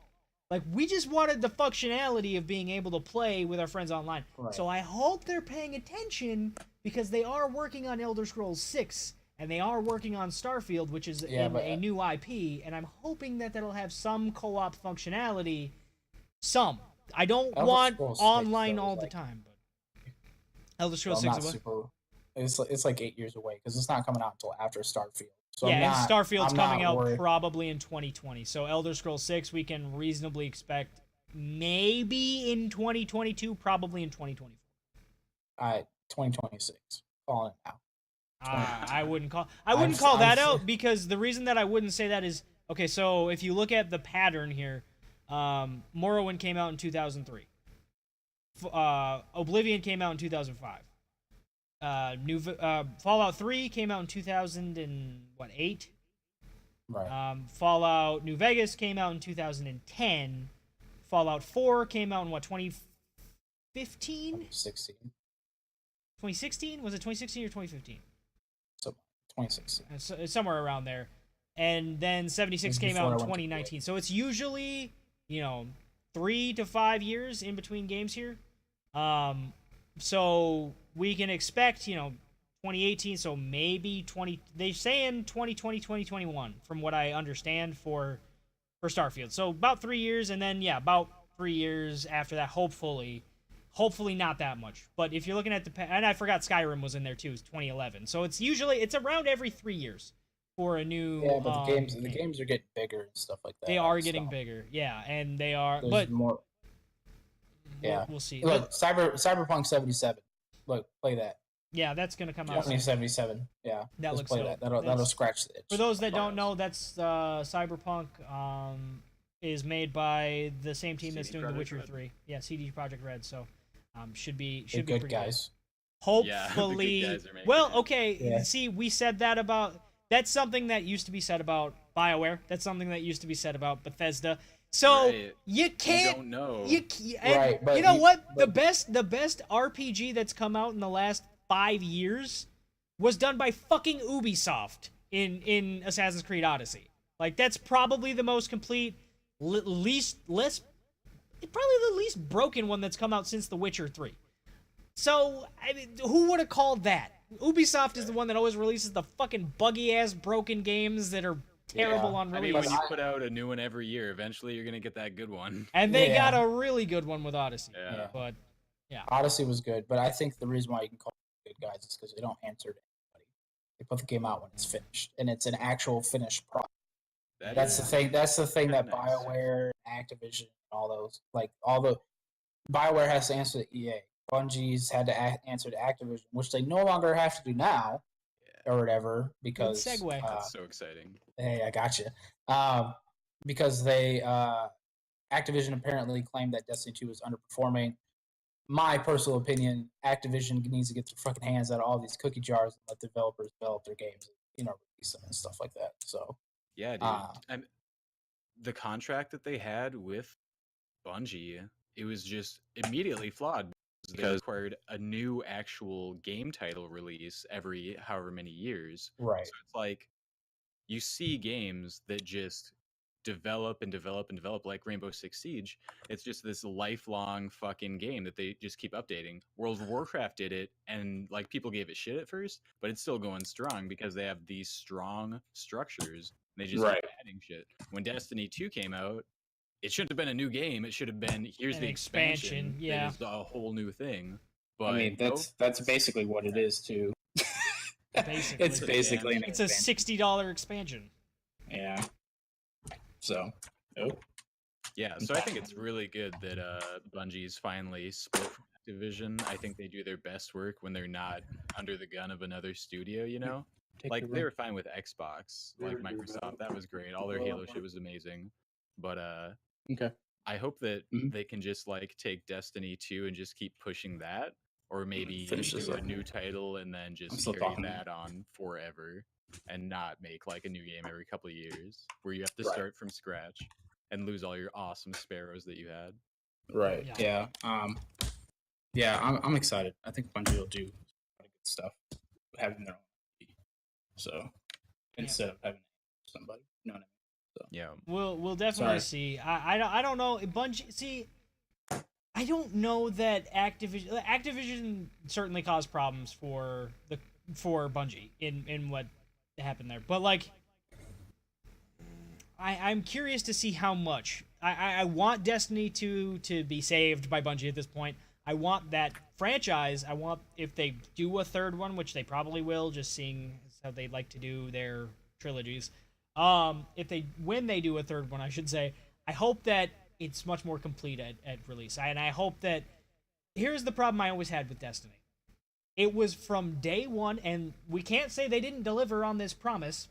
Like, we just wanted the functionality of being able to play with our friends online. Right. So I hope they're paying attention, because they are working on Elder Scrolls 6, and they are working on Starfield, which is a new IP, and I'm hoping that that'll have some co-op functionality. Some. I don't want online all the time, but Elder Scrolls 6 It's like 8 years away, because it's not coming out until after Starfield. So Starfield's coming out probably in 2020. So Elder Scrolls 6 we can reasonably expect maybe in 2022, probably in 2024. 2026. Calling it now. I wouldn't call that out, because the reason that I wouldn't say that is, okay, so if you look at the pattern here, Morrowind came out in 2003. Oblivion came out in 2005. Fallout 3 came out in 2008. Right. Fallout New Vegas came out in 2010. Fallout 4 came out in 2015? 2016. 2016? Was it 2016 or 2015? So 2016. Somewhere around there. And then 76 came out in 2019. So it's usually, 3 to 5 years in between games here. So we can expect, 2018, so maybe they're saying 2020, 2021 from what I understand for Starfield. So about 3 years, and then about 3 years after that, hopefully not that much. But if you're looking at and I forgot Skyrim was in there too, it's 2011. So it's around every 3 years for a new but the games are getting bigger and stuff like that. They are getting bigger. Yeah, and they are There's more. Yeah. We'll see. Look, Cyberpunk 77. Look, play that. Yeah, that's gonna come out. 2077. Yeah, that looks play dope. That'll scratch the itch. For those that don't know, that's Cyberpunk is made by the same team that's doing The Witcher 3. Yeah, CD Projekt Red. So should be good pretty guys. Good. Hopefully. Yeah, the good guys are making well, it. okay. Yeah. See, we said that about. That's something that used to be said about BioWare. That's something that used to be said about Bethesda. So Right. you can't. You don't know. And but you know what? The best RPG that's come out in the last 5 years was done by fucking Ubisoft in Assassin's Creed Odyssey. Like, that's probably the most complete, probably the least broken one that's come out since The Witcher 3. So, I mean, who would have called that? Ubisoft is the one that always releases the fucking buggy-ass broken games that are terrible on I release. mean, when you put out a new one every year, eventually you're gonna get that good one. And they got a really good one with Odyssey. Yeah. But, Odyssey was good, but I think the reason why you can call it good guys is because they don't answer to anybody. They put the game out when it's finished, and it's an actual finished product. That's the thing. That's the thing that nice. BioWare, Activision, all those BioWare has to answer to EA. Bungie's had to answer to Activision, which they no longer have to do now, or whatever, because Good segue. That's so exciting. hey, I got you. Because Activision apparently claimed that Destiny 2 was underperforming. My personal opinion, Activision needs to get their fucking hands out of all these cookie jars and let developers develop their games, release them and stuff like that. So Yeah, dude. The contract that they had with Bungie, it was just immediately flawed because they required a new actual game title release every however many years. right, So it's like you see games that just develop and develop and develop, like Rainbow Six Siege. It's just this lifelong fucking game that they just keep updating. World of Warcraft did it, and like people gave it shit at first, but it's still going strong because they have these strong structures. And they just keep adding shit. When Destiny 2 came out, it shouldn't have been a new game. It should have been here's An the expansion. yeah. That is a whole new thing. But I mean, that's basically what it is too. Basically. It's basically an It's a expansion. $60 expansion. Yeah. So, yeah, so I think it's really good that Bungie's finally split from Activision. I think they do their best work when they're not under the gun of another studio, Like they were fine with Xbox, like Microsoft. That was great. All their Halo shit was amazing. But okay. I hope that Mhm. they can just like take Destiny 2 and just keep pushing that, or maybe Finish this do a up. new title and then I'm just still carry talking. that on forever, and not make like a new game every couple of years where you have to Right. start from scratch and lose all your awesome sparrows that you had. Right. Yeah. Yeah. I'm excited. I think Bungie will do a lot of good stuff, having their own IP. So instead of having somebody, you know what I mean? Yeah. We'll definitely Sorry. see. I don't know. Bungie. See, I don't know that Activision certainly caused problems for Bungie in what happened there. But like, I'm curious to see how much. I want Destiny 2 to be saved by Bungie at this point. I want that franchise. I want, if they do a third one, which they probably will, just seeing how they like to do their trilogies. When they do a third one, I should say, I hope that it's much more complete at release. And I hope that, here's the problem I always had with Destiny. It was from day one, and we can't say they didn't deliver on this promise.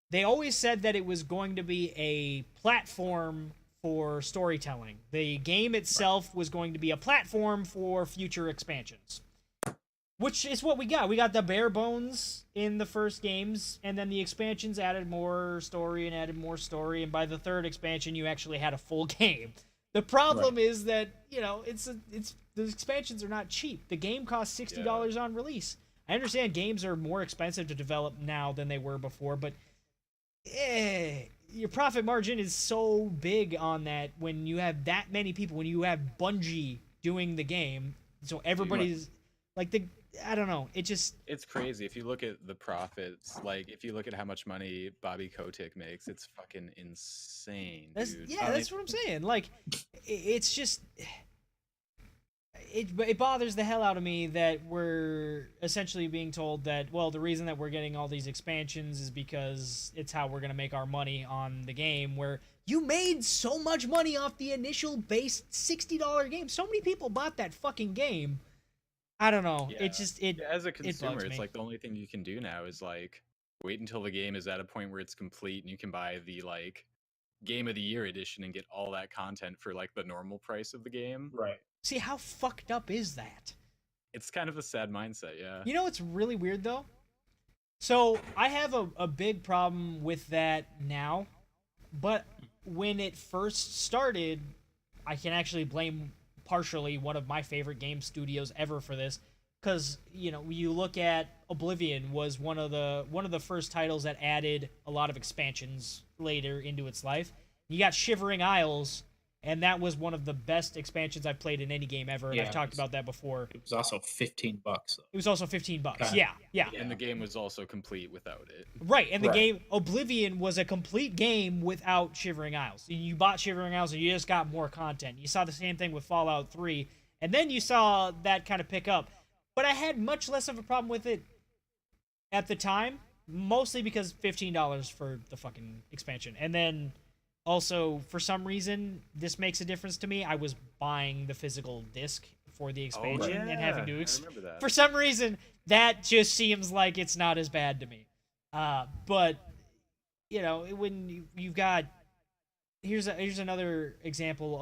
They always said that it was going to be a platform for storytelling. The game itself was going to be a platform for future expansions, which is what we got. We got the bare bones in the first games, and then the expansions added more story and added more story, and by the third expansion, you actually had a full game. The problem is that, you know, the expansions are not cheap. The game costs $60 on release. I understand games are more expensive to develop now than they were before, but your profit margin is so big on that when you have that many people, when you have Bungie doing the game, so everybody's like I don't know. It's crazy. If you look at the profits, like if you look at how much money Bobby Kotick makes, it's fucking insane, dude. That's what I'm saying. Like, it's just it bothers the hell out of me that we're essentially being told that, well, the reason that we're getting all these expansions is because it's how we're gonna make our money on the game. Where you made so much money off the initial base $60 game. So many people bought that fucking game. I don't know. Yeah. As a consumer, it's like the only thing you can do now is like wait until the game is at a point where it's complete and you can buy the like Game of the Year edition and get all that content for like the normal price of the game. Right. See, how fucked up is that? It's kind of a sad mindset, yeah. You know what's really weird though? So I have a big problem with that now, but when it first started, I can actually blame partially one of my favorite game studios ever for this, because you know, you look at Oblivion was one of the first titles that added a lot of expansions later into its life. You got Shivering Isles, and that was one of the best expansions I've played in any game ever, and I've talked about that before. It was also $15 though. It was also $15. Kinda. Yeah. And the game was also complete without it. Right, and the game Oblivion was a complete game without Shivering Isles. You bought Shivering Isles and you just got more content. You saw the same thing with Fallout 3, and then you saw that kind of pick up. But I had much less of a problem with it at the time, mostly because $15 for the fucking expansion. And then also, for some reason, this makes a difference to me. I was buying the physical disc for the expansion and having to remember that. For some reason, that just seems like it's not as bad to me. But you know, when you've got here's another example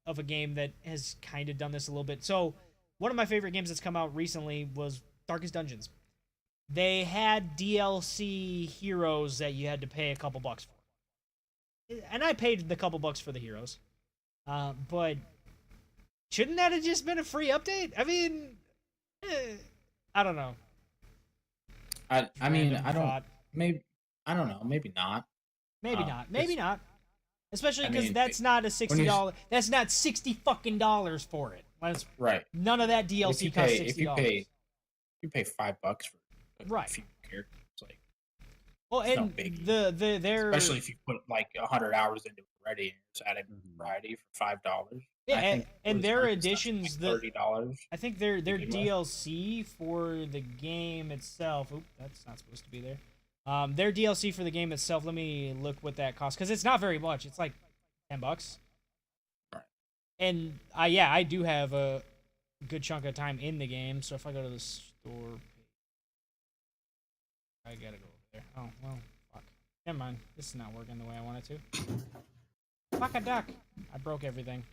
of a game that has kind of done this a little bit. So one of my favorite games that's come out recently was Darkest Dungeons. They had DLC heroes that you had to pay a couple bucks for. And I paid the couple bucks for the heroes. But shouldn't that have just been a free update? I mean, I don't know. I mean, I don't know. Maybe not. Maybe not. Especially because mean, that's not a $60. That's not $60 fucking dollars for it. Right. None of that DLC costs $60. If you pay $5 for right. A few characters, like, well, it's and no big their especially if you put like 100 hours into it already and just adding variety for $5. Yeah, and their additions, $30. I think their DLC for the game itself. Oop, that's not supposed to be there. Their DLC for the game itself. Let me look what that costs, because it's not very much. It's like $10. Right. And I do have a good chunk of time in the game. So if I go to the store, I gotta go over there. Oh well, fuck. Never mind. This is not working the way I want it to. Fuck a duck. I broke everything.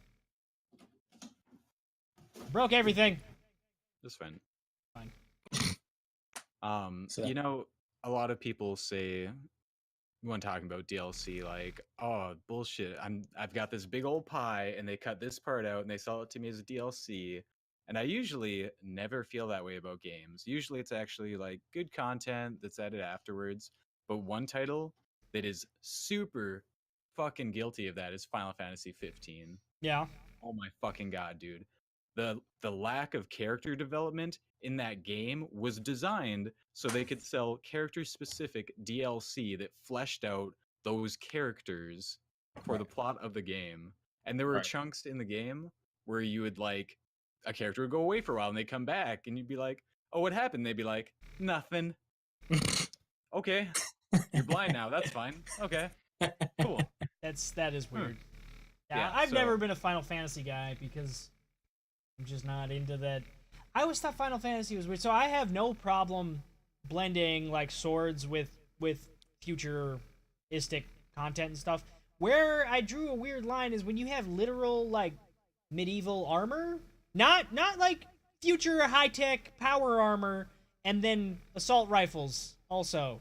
Broke everything. That's fine. Fine. So- You know, a lot of people say when talking about DLC, like, oh bullshit, I've got this big old pie and they cut this part out and they sell it to me as a DLC. And I usually never feel that way about games. Usually it's actually like good content that's added afterwards. But one title that is super fucking guilty of that is Final Fantasy 15. Yeah. Oh my fucking god, dude. The lack of character development in that game was designed so they could sell character-specific DLC that fleshed out those characters for the plot of the game. And there were chunks in the game where you would like a character would go away for a while and they'd come back and you'd be like, "Oh, what happened?" They'd be like, "Nothing." Okay. You're blind now. That's fine. Okay. Cool. That is weird. Yeah, I've so- never been a Final Fantasy guy because I'm just not into that. I always thought Final Fantasy was weird. So I have no problem blending like swords with futuristic content and stuff. where I drew a weird line is when you have literal like medieval armor, not like future high tech power armor, and then assault rifles also.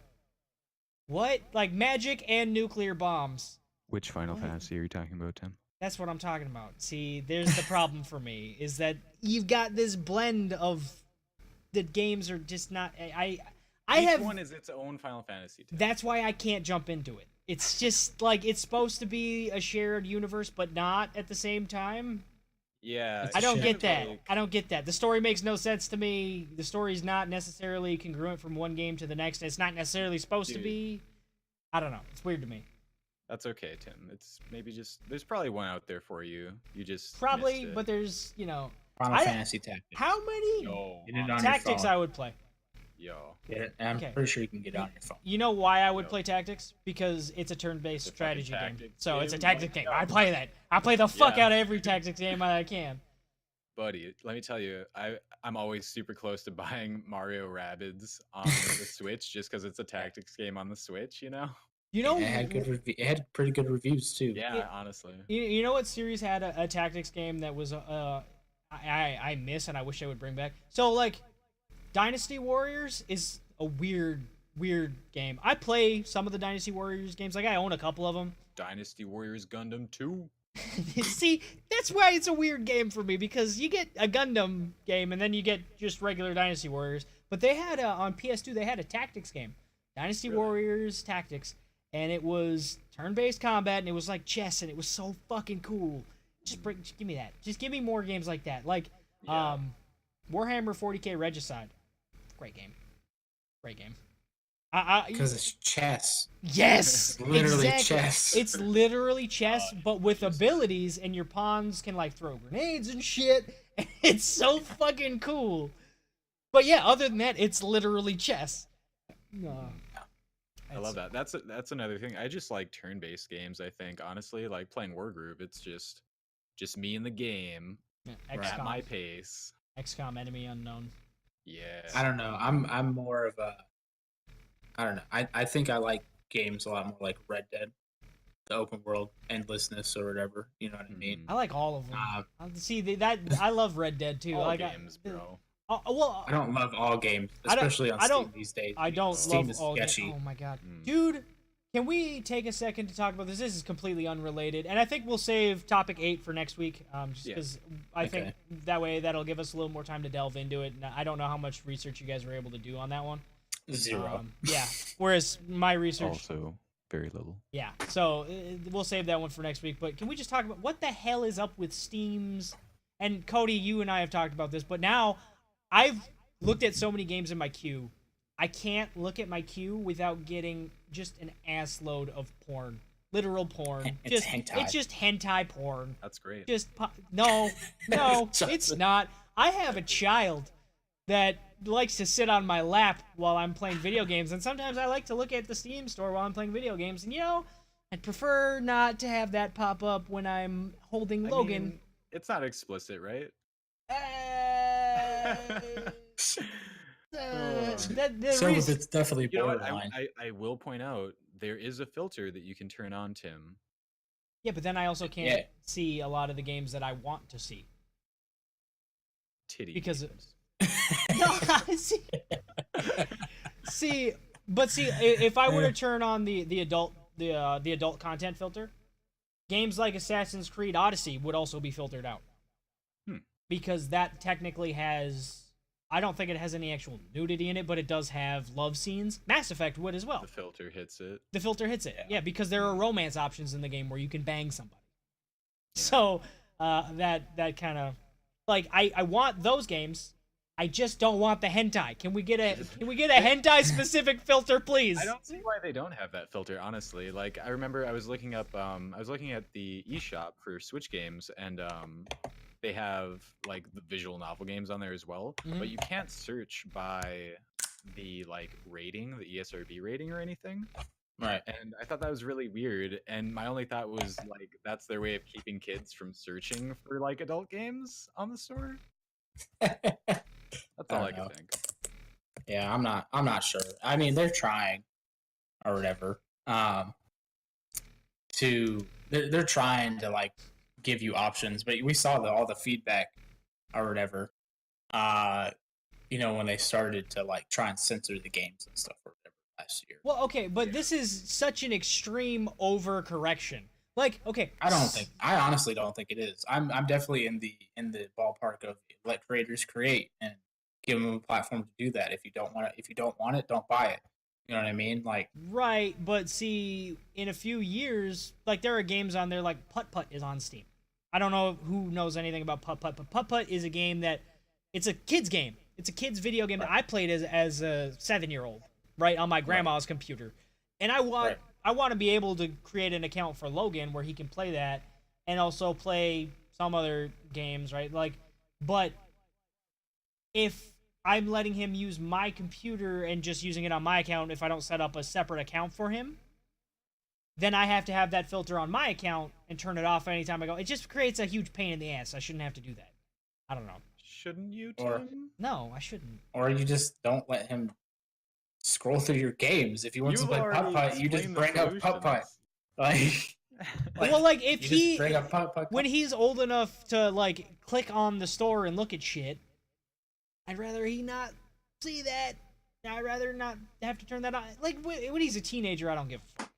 What? Like magic and nuclear bombs. Which Final What? Fantasy are you talking about, Tim? That's what I'm talking about. See, there's the problem for me is that you've got this blend of the games are just not. Each have. one is its own Final Fantasy. Tim. That's why I can't jump into it. It's just like it's supposed to be a shared universe, but not at the same time. Yeah, I don't it's get kind of that. like- I don't get that. The story makes no sense to me. The story's not necessarily congruent from one game to the next. It's not necessarily supposed to Dude. be. I don't know. It's weird to me. That's okay, Tim. It's maybe just there's probably one out there for you. You just Probably, missed it. but there's, Final I- Fantasy Tactics. how many Yo, Get it on your tactics phone. I would play. yo, Get it? And I'm Okay. pretty sure you can get it on your phone. You know why I would Yo. play tactics? Because it's a turn-based It's a fucking strategy game. tactics So it's a game, tactics like, game. no. I play that. I play the fuck Yeah. out of every tactics game I can. buddy. Let me tell you, I'm always super close to buying Mario Rabbids on the Switch just because it's a tactics game on the Switch. You know? You know, It had it had pretty good reviews too. Yeah, Yeah. honestly. you know what series had a tactics game that was I miss and I wish I would bring back. So like, Dynasty Warriors is a weird game. I play some of the Dynasty Warriors games. Like I own a couple of them. Dynasty Warriors Gundam 2. See, that's why it's a weird game for me because you get a Gundam game and then you get just regular Dynasty Warriors. But they had on PS2 they had a tactics game, Dynasty Really? Warriors Tactics, and it was turn-based combat and it was like chess and it was so fucking cool. Just give me that. Just give me more games like that. Like Yeah. Warhammer 40K Regicide, great game, great game. Because it's chess. Yes, Literally exactly. chess. It's literally chess, but with Jesus. abilities, and your pawns can like throw grenades and shit. It's so fucking cool. But yeah, other than that, it's literally chess. I love that. That's another thing. I just like turn-based games. I think honestly, like playing Wargroove, it's just me in the game at my XCOM, pace. XCOM Enemy Unknown. Yeah. I don't know. I'm more of a. I don't know. I think I like games a lot more like Red Dead, the open world endlessness or whatever. You know what I mean? I like all of them. See that I love Red Dead too. All like games, bro. Well, I don't love all games, I don't- especially on I Steam don't- these days. I don't Steam love is all games. sketchy. Oh my god, Mm. dude! Can we take a second to talk about this? This is completely unrelated, and I think we'll save topic 8 for next week, just Yeah. because I think that way that'll give us a little more time to delve into it. And I don't know how much research you guys were able to do on that one. Zero. Yeah. Whereas my research, Also, very little. yeah. So we'll save that one for next week. But can we just talk about what the hell is up with Steam's? And Cody, you and I have talked about this, but now I've looked at so many games in my queue. I can't look at my queue without getting just an ass load of porn, literal porn. It's hentai. It's just hentai porn. That's great. No, Shut it's the- not. I have a child that likes to sit on my lap while I'm playing video games, and sometimes I like to look at the Steam store while I'm playing video games. And I'd prefer not to have that pop up when I'm holding I Logan. mean, it's not explicit, right? Some of it's definitely You know what? borderline. I will point out there is a filter that you can turn on, Tim. Yeah, but then I also can't Yeah. see a lot of the games that I want to see. Titty. Because games. No, see, if I were to turn on the adult content filter, games like Assassin's Creed Odyssey would also be filtered out. Because that technically has, I don't think it has any actual nudity in it, but it does have love scenes. Mass Effect would as well. The filter hits it. The filter hits it. Yeah, because there are romance options in the game where you can bang somebody. Yeah. So that kind of like I want those games. I just don't want the hentai. Can we get a hentai specific filter, please? I don't see why they don't have that filter, honestly. Like I remember I was looking at the eShop for Switch games, and they have like the visual novel games on there as well, but you can't search by the like rating, the ESRB rating or anything. Right. And I thought that was really weird, and my only thought was like that's their way of keeping kids from searching for like adult games on the store. That's all I don't can know. think. Yeah, I'm not sure. I mean, they're trying or whatever. they're trying to like give you options, but we saw all the feedback or whatever. When they started to like try and censor the games and stuff or whatever last year. Well, okay, but this is such an extreme overcorrection. Like, okay, I honestly don't think it is. I'm definitely in the ballpark of let creators create and give them a platform to do that. If you don't want it, don't buy it. You know what I mean? Like, right, but see, in a few years, like there are games on there like Putt Putt is on Steam. I don't know who knows anything about Putt Putt, but Putt Putt is a game that it's a kid's game. It's a kid's video game that I played as a 7-year-old, right, on my grandma's computer. And I want to be able to create an account for Logan where he can play that and also play some other games, right? Like, but if I'm letting him use my computer and just using it on my account, if I don't set up a separate account for him, then I have to have that filter on my account and turn it off anytime I go. It just creates a huge pain in the ass. I shouldn't have to do that. I don't know. Shouldn't you, Tim? Or- No, I shouldn't. or you just don't let him scroll through your games. If he wants to play Putt Putt, you just bring up Putt Putt. Like, Well, like if you he just bring up Putt Putt. when he's old enough to like click on the store and look at shit, I'd rather he not see that. I'd rather not have to turn that on. Like when he's a teenager, I don't give a fuck.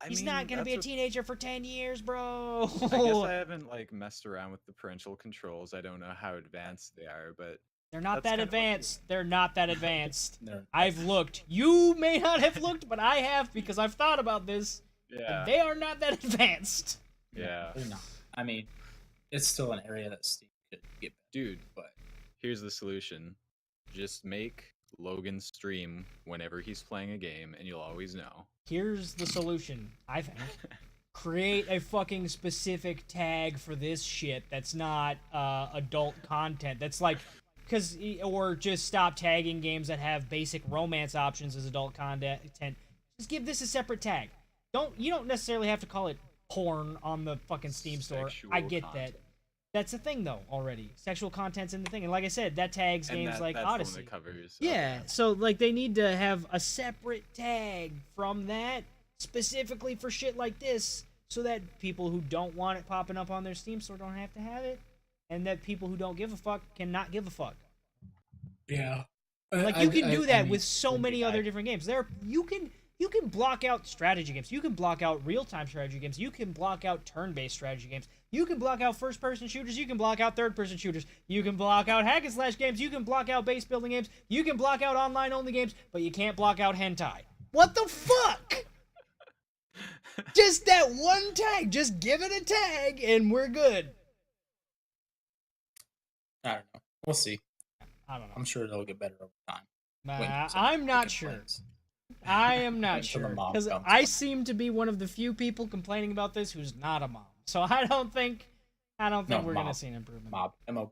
He's not gonna be a teenager for 10 years, bro. I guess I haven't like messed around with the parental controls. I don't know how advanced they are, but They're not that's that kinda advanced. They're not that advanced. They're- I've looked. You may not have looked, but I have because I've thought about this. yeah, And they are not that advanced. yeah. They're not. I mean, it's still an area that Steam could get better, Dude, but here's the solution: just make Logan stream whenever he's playing a game, and you'll always know. Here's the solution, I think. Create a fucking specific tag for this shit that's not adult content. That's like, or just stop tagging games that have basic romance options as adult content. Just give this a separate tag. You don't necessarily have to call it porn on the fucking Steam store. I get that. That's a thing though already. Sexual content's in the thing, and like I said, that tags games like that's Odyssey. The one that covers. Yeah, so like they need to have a separate tag from that specifically for shit like this, so that people who don't want it popping up on their Steam store don't have to have it, and that people who don't give a fuck cannot give a fuck. yeah, Like you can do that with so many other different games. You can block out strategy games. You can block out real-time strategy games. You can block out turn-based strategy games. You can block out first-person shooters. You can block out third-person shooters. You can block out hack-and-slash games. You can block out base-building games. You can block out online-only games, but you can't block out hentai. What the fuck? Just that one tag. Just give it a tag, and we're good. I don't know. We'll see. I don't know. I'm sure they'll get better over time. I'm not sure. Complaints. I am not Wait till the sure mom because comes I on. seem to be one of the few people complaining about this who's not a mom. So I don't think No, we're gonna mob. see an improvement. MOB.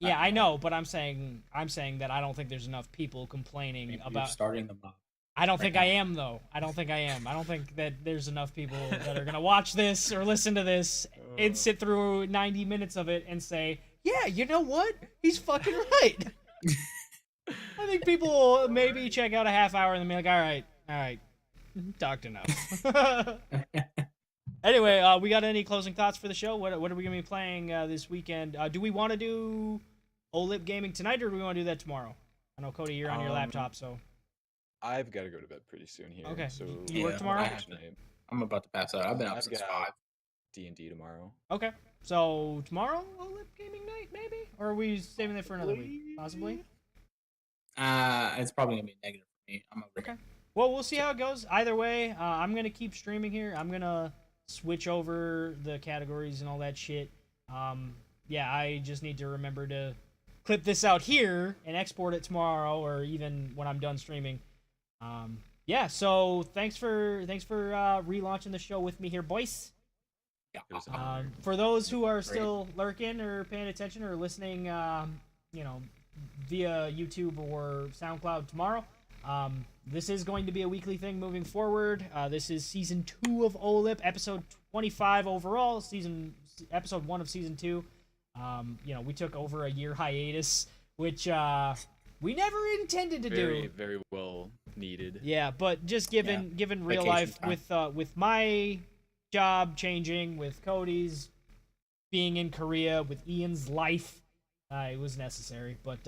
Yeah, I know, but I'm saying that I don't think there's enough people complaining Maybe you're about. starting the mob. I don't right think now. I am though. I don't think I am. I don't think that there's enough people that are gonna watch this or listen to this and sit through 90 minutes of it and say, "Yeah, you know what? He's fucking right." I think people will maybe check out a half hour and then be like, all right, talked enough. Anyway, we got any closing thoughts for the show? What are we going to be playing this weekend? Do we want to do OLIP gaming tonight, or do we want to do that tomorrow? I know, Cody, you're on your laptop, so... I've got to go to bed pretty soon here. Okay. So You work tomorrow? I'm about to pass out. I've been up I've since got 5. D&D tomorrow. Okay, so tomorrow, OLIP gaming night, maybe? Or are we saving that for another week? Possibly? It's probably gonna be negative for me. I'm over Okay. Well, we'll see how it goes. Either way, I'm going to keep streaming here. I'm going to switch over the categories and all that shit. Yeah, I just need to remember to clip this out here and export it tomorrow or even when I'm done streaming. Yeah, so thanks for relaunching the show with me here, boys. Yeah. It was an honor. For those who are still lurking or paying attention or listening, via YouTube or SoundCloud tomorrow, this is going to be a weekly thing moving forward. This is season 2 of OLIP, episode 25 overall, episode 1 of season 2. We took over a year hiatus, which we never intended to Very, do. very well needed. Yeah, but just given real Vacation life time. with my job changing, with Cody's being in Korea, with Ian's life. It was necessary, but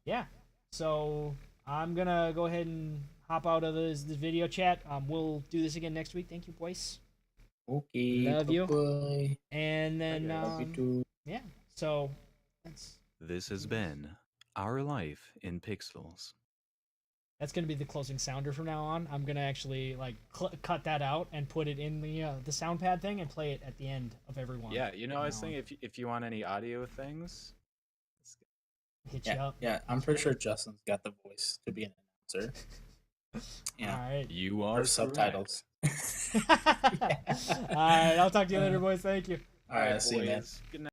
yeah. So I'm gonna go ahead and hop out of this video chat. We'll do this again next week. Thank you, boys. Okay. Love you. Bye. And then Love you too. yeah. So that's This has been Our Life in Pixels. gonna be the closing sounder from now on. I'm gonna actually like cut that out and put it in the sound pad thing and play it at the end of everyone. Yeah, I was thinking if you want any audio things, hit you up. Yeah, I'm pretty sure Justin's got the voice to be an announcer. Yeah. All right. you are Or subtitles. All right. I'll talk to you later, boys. Thank you. All right, see you, man. Good night.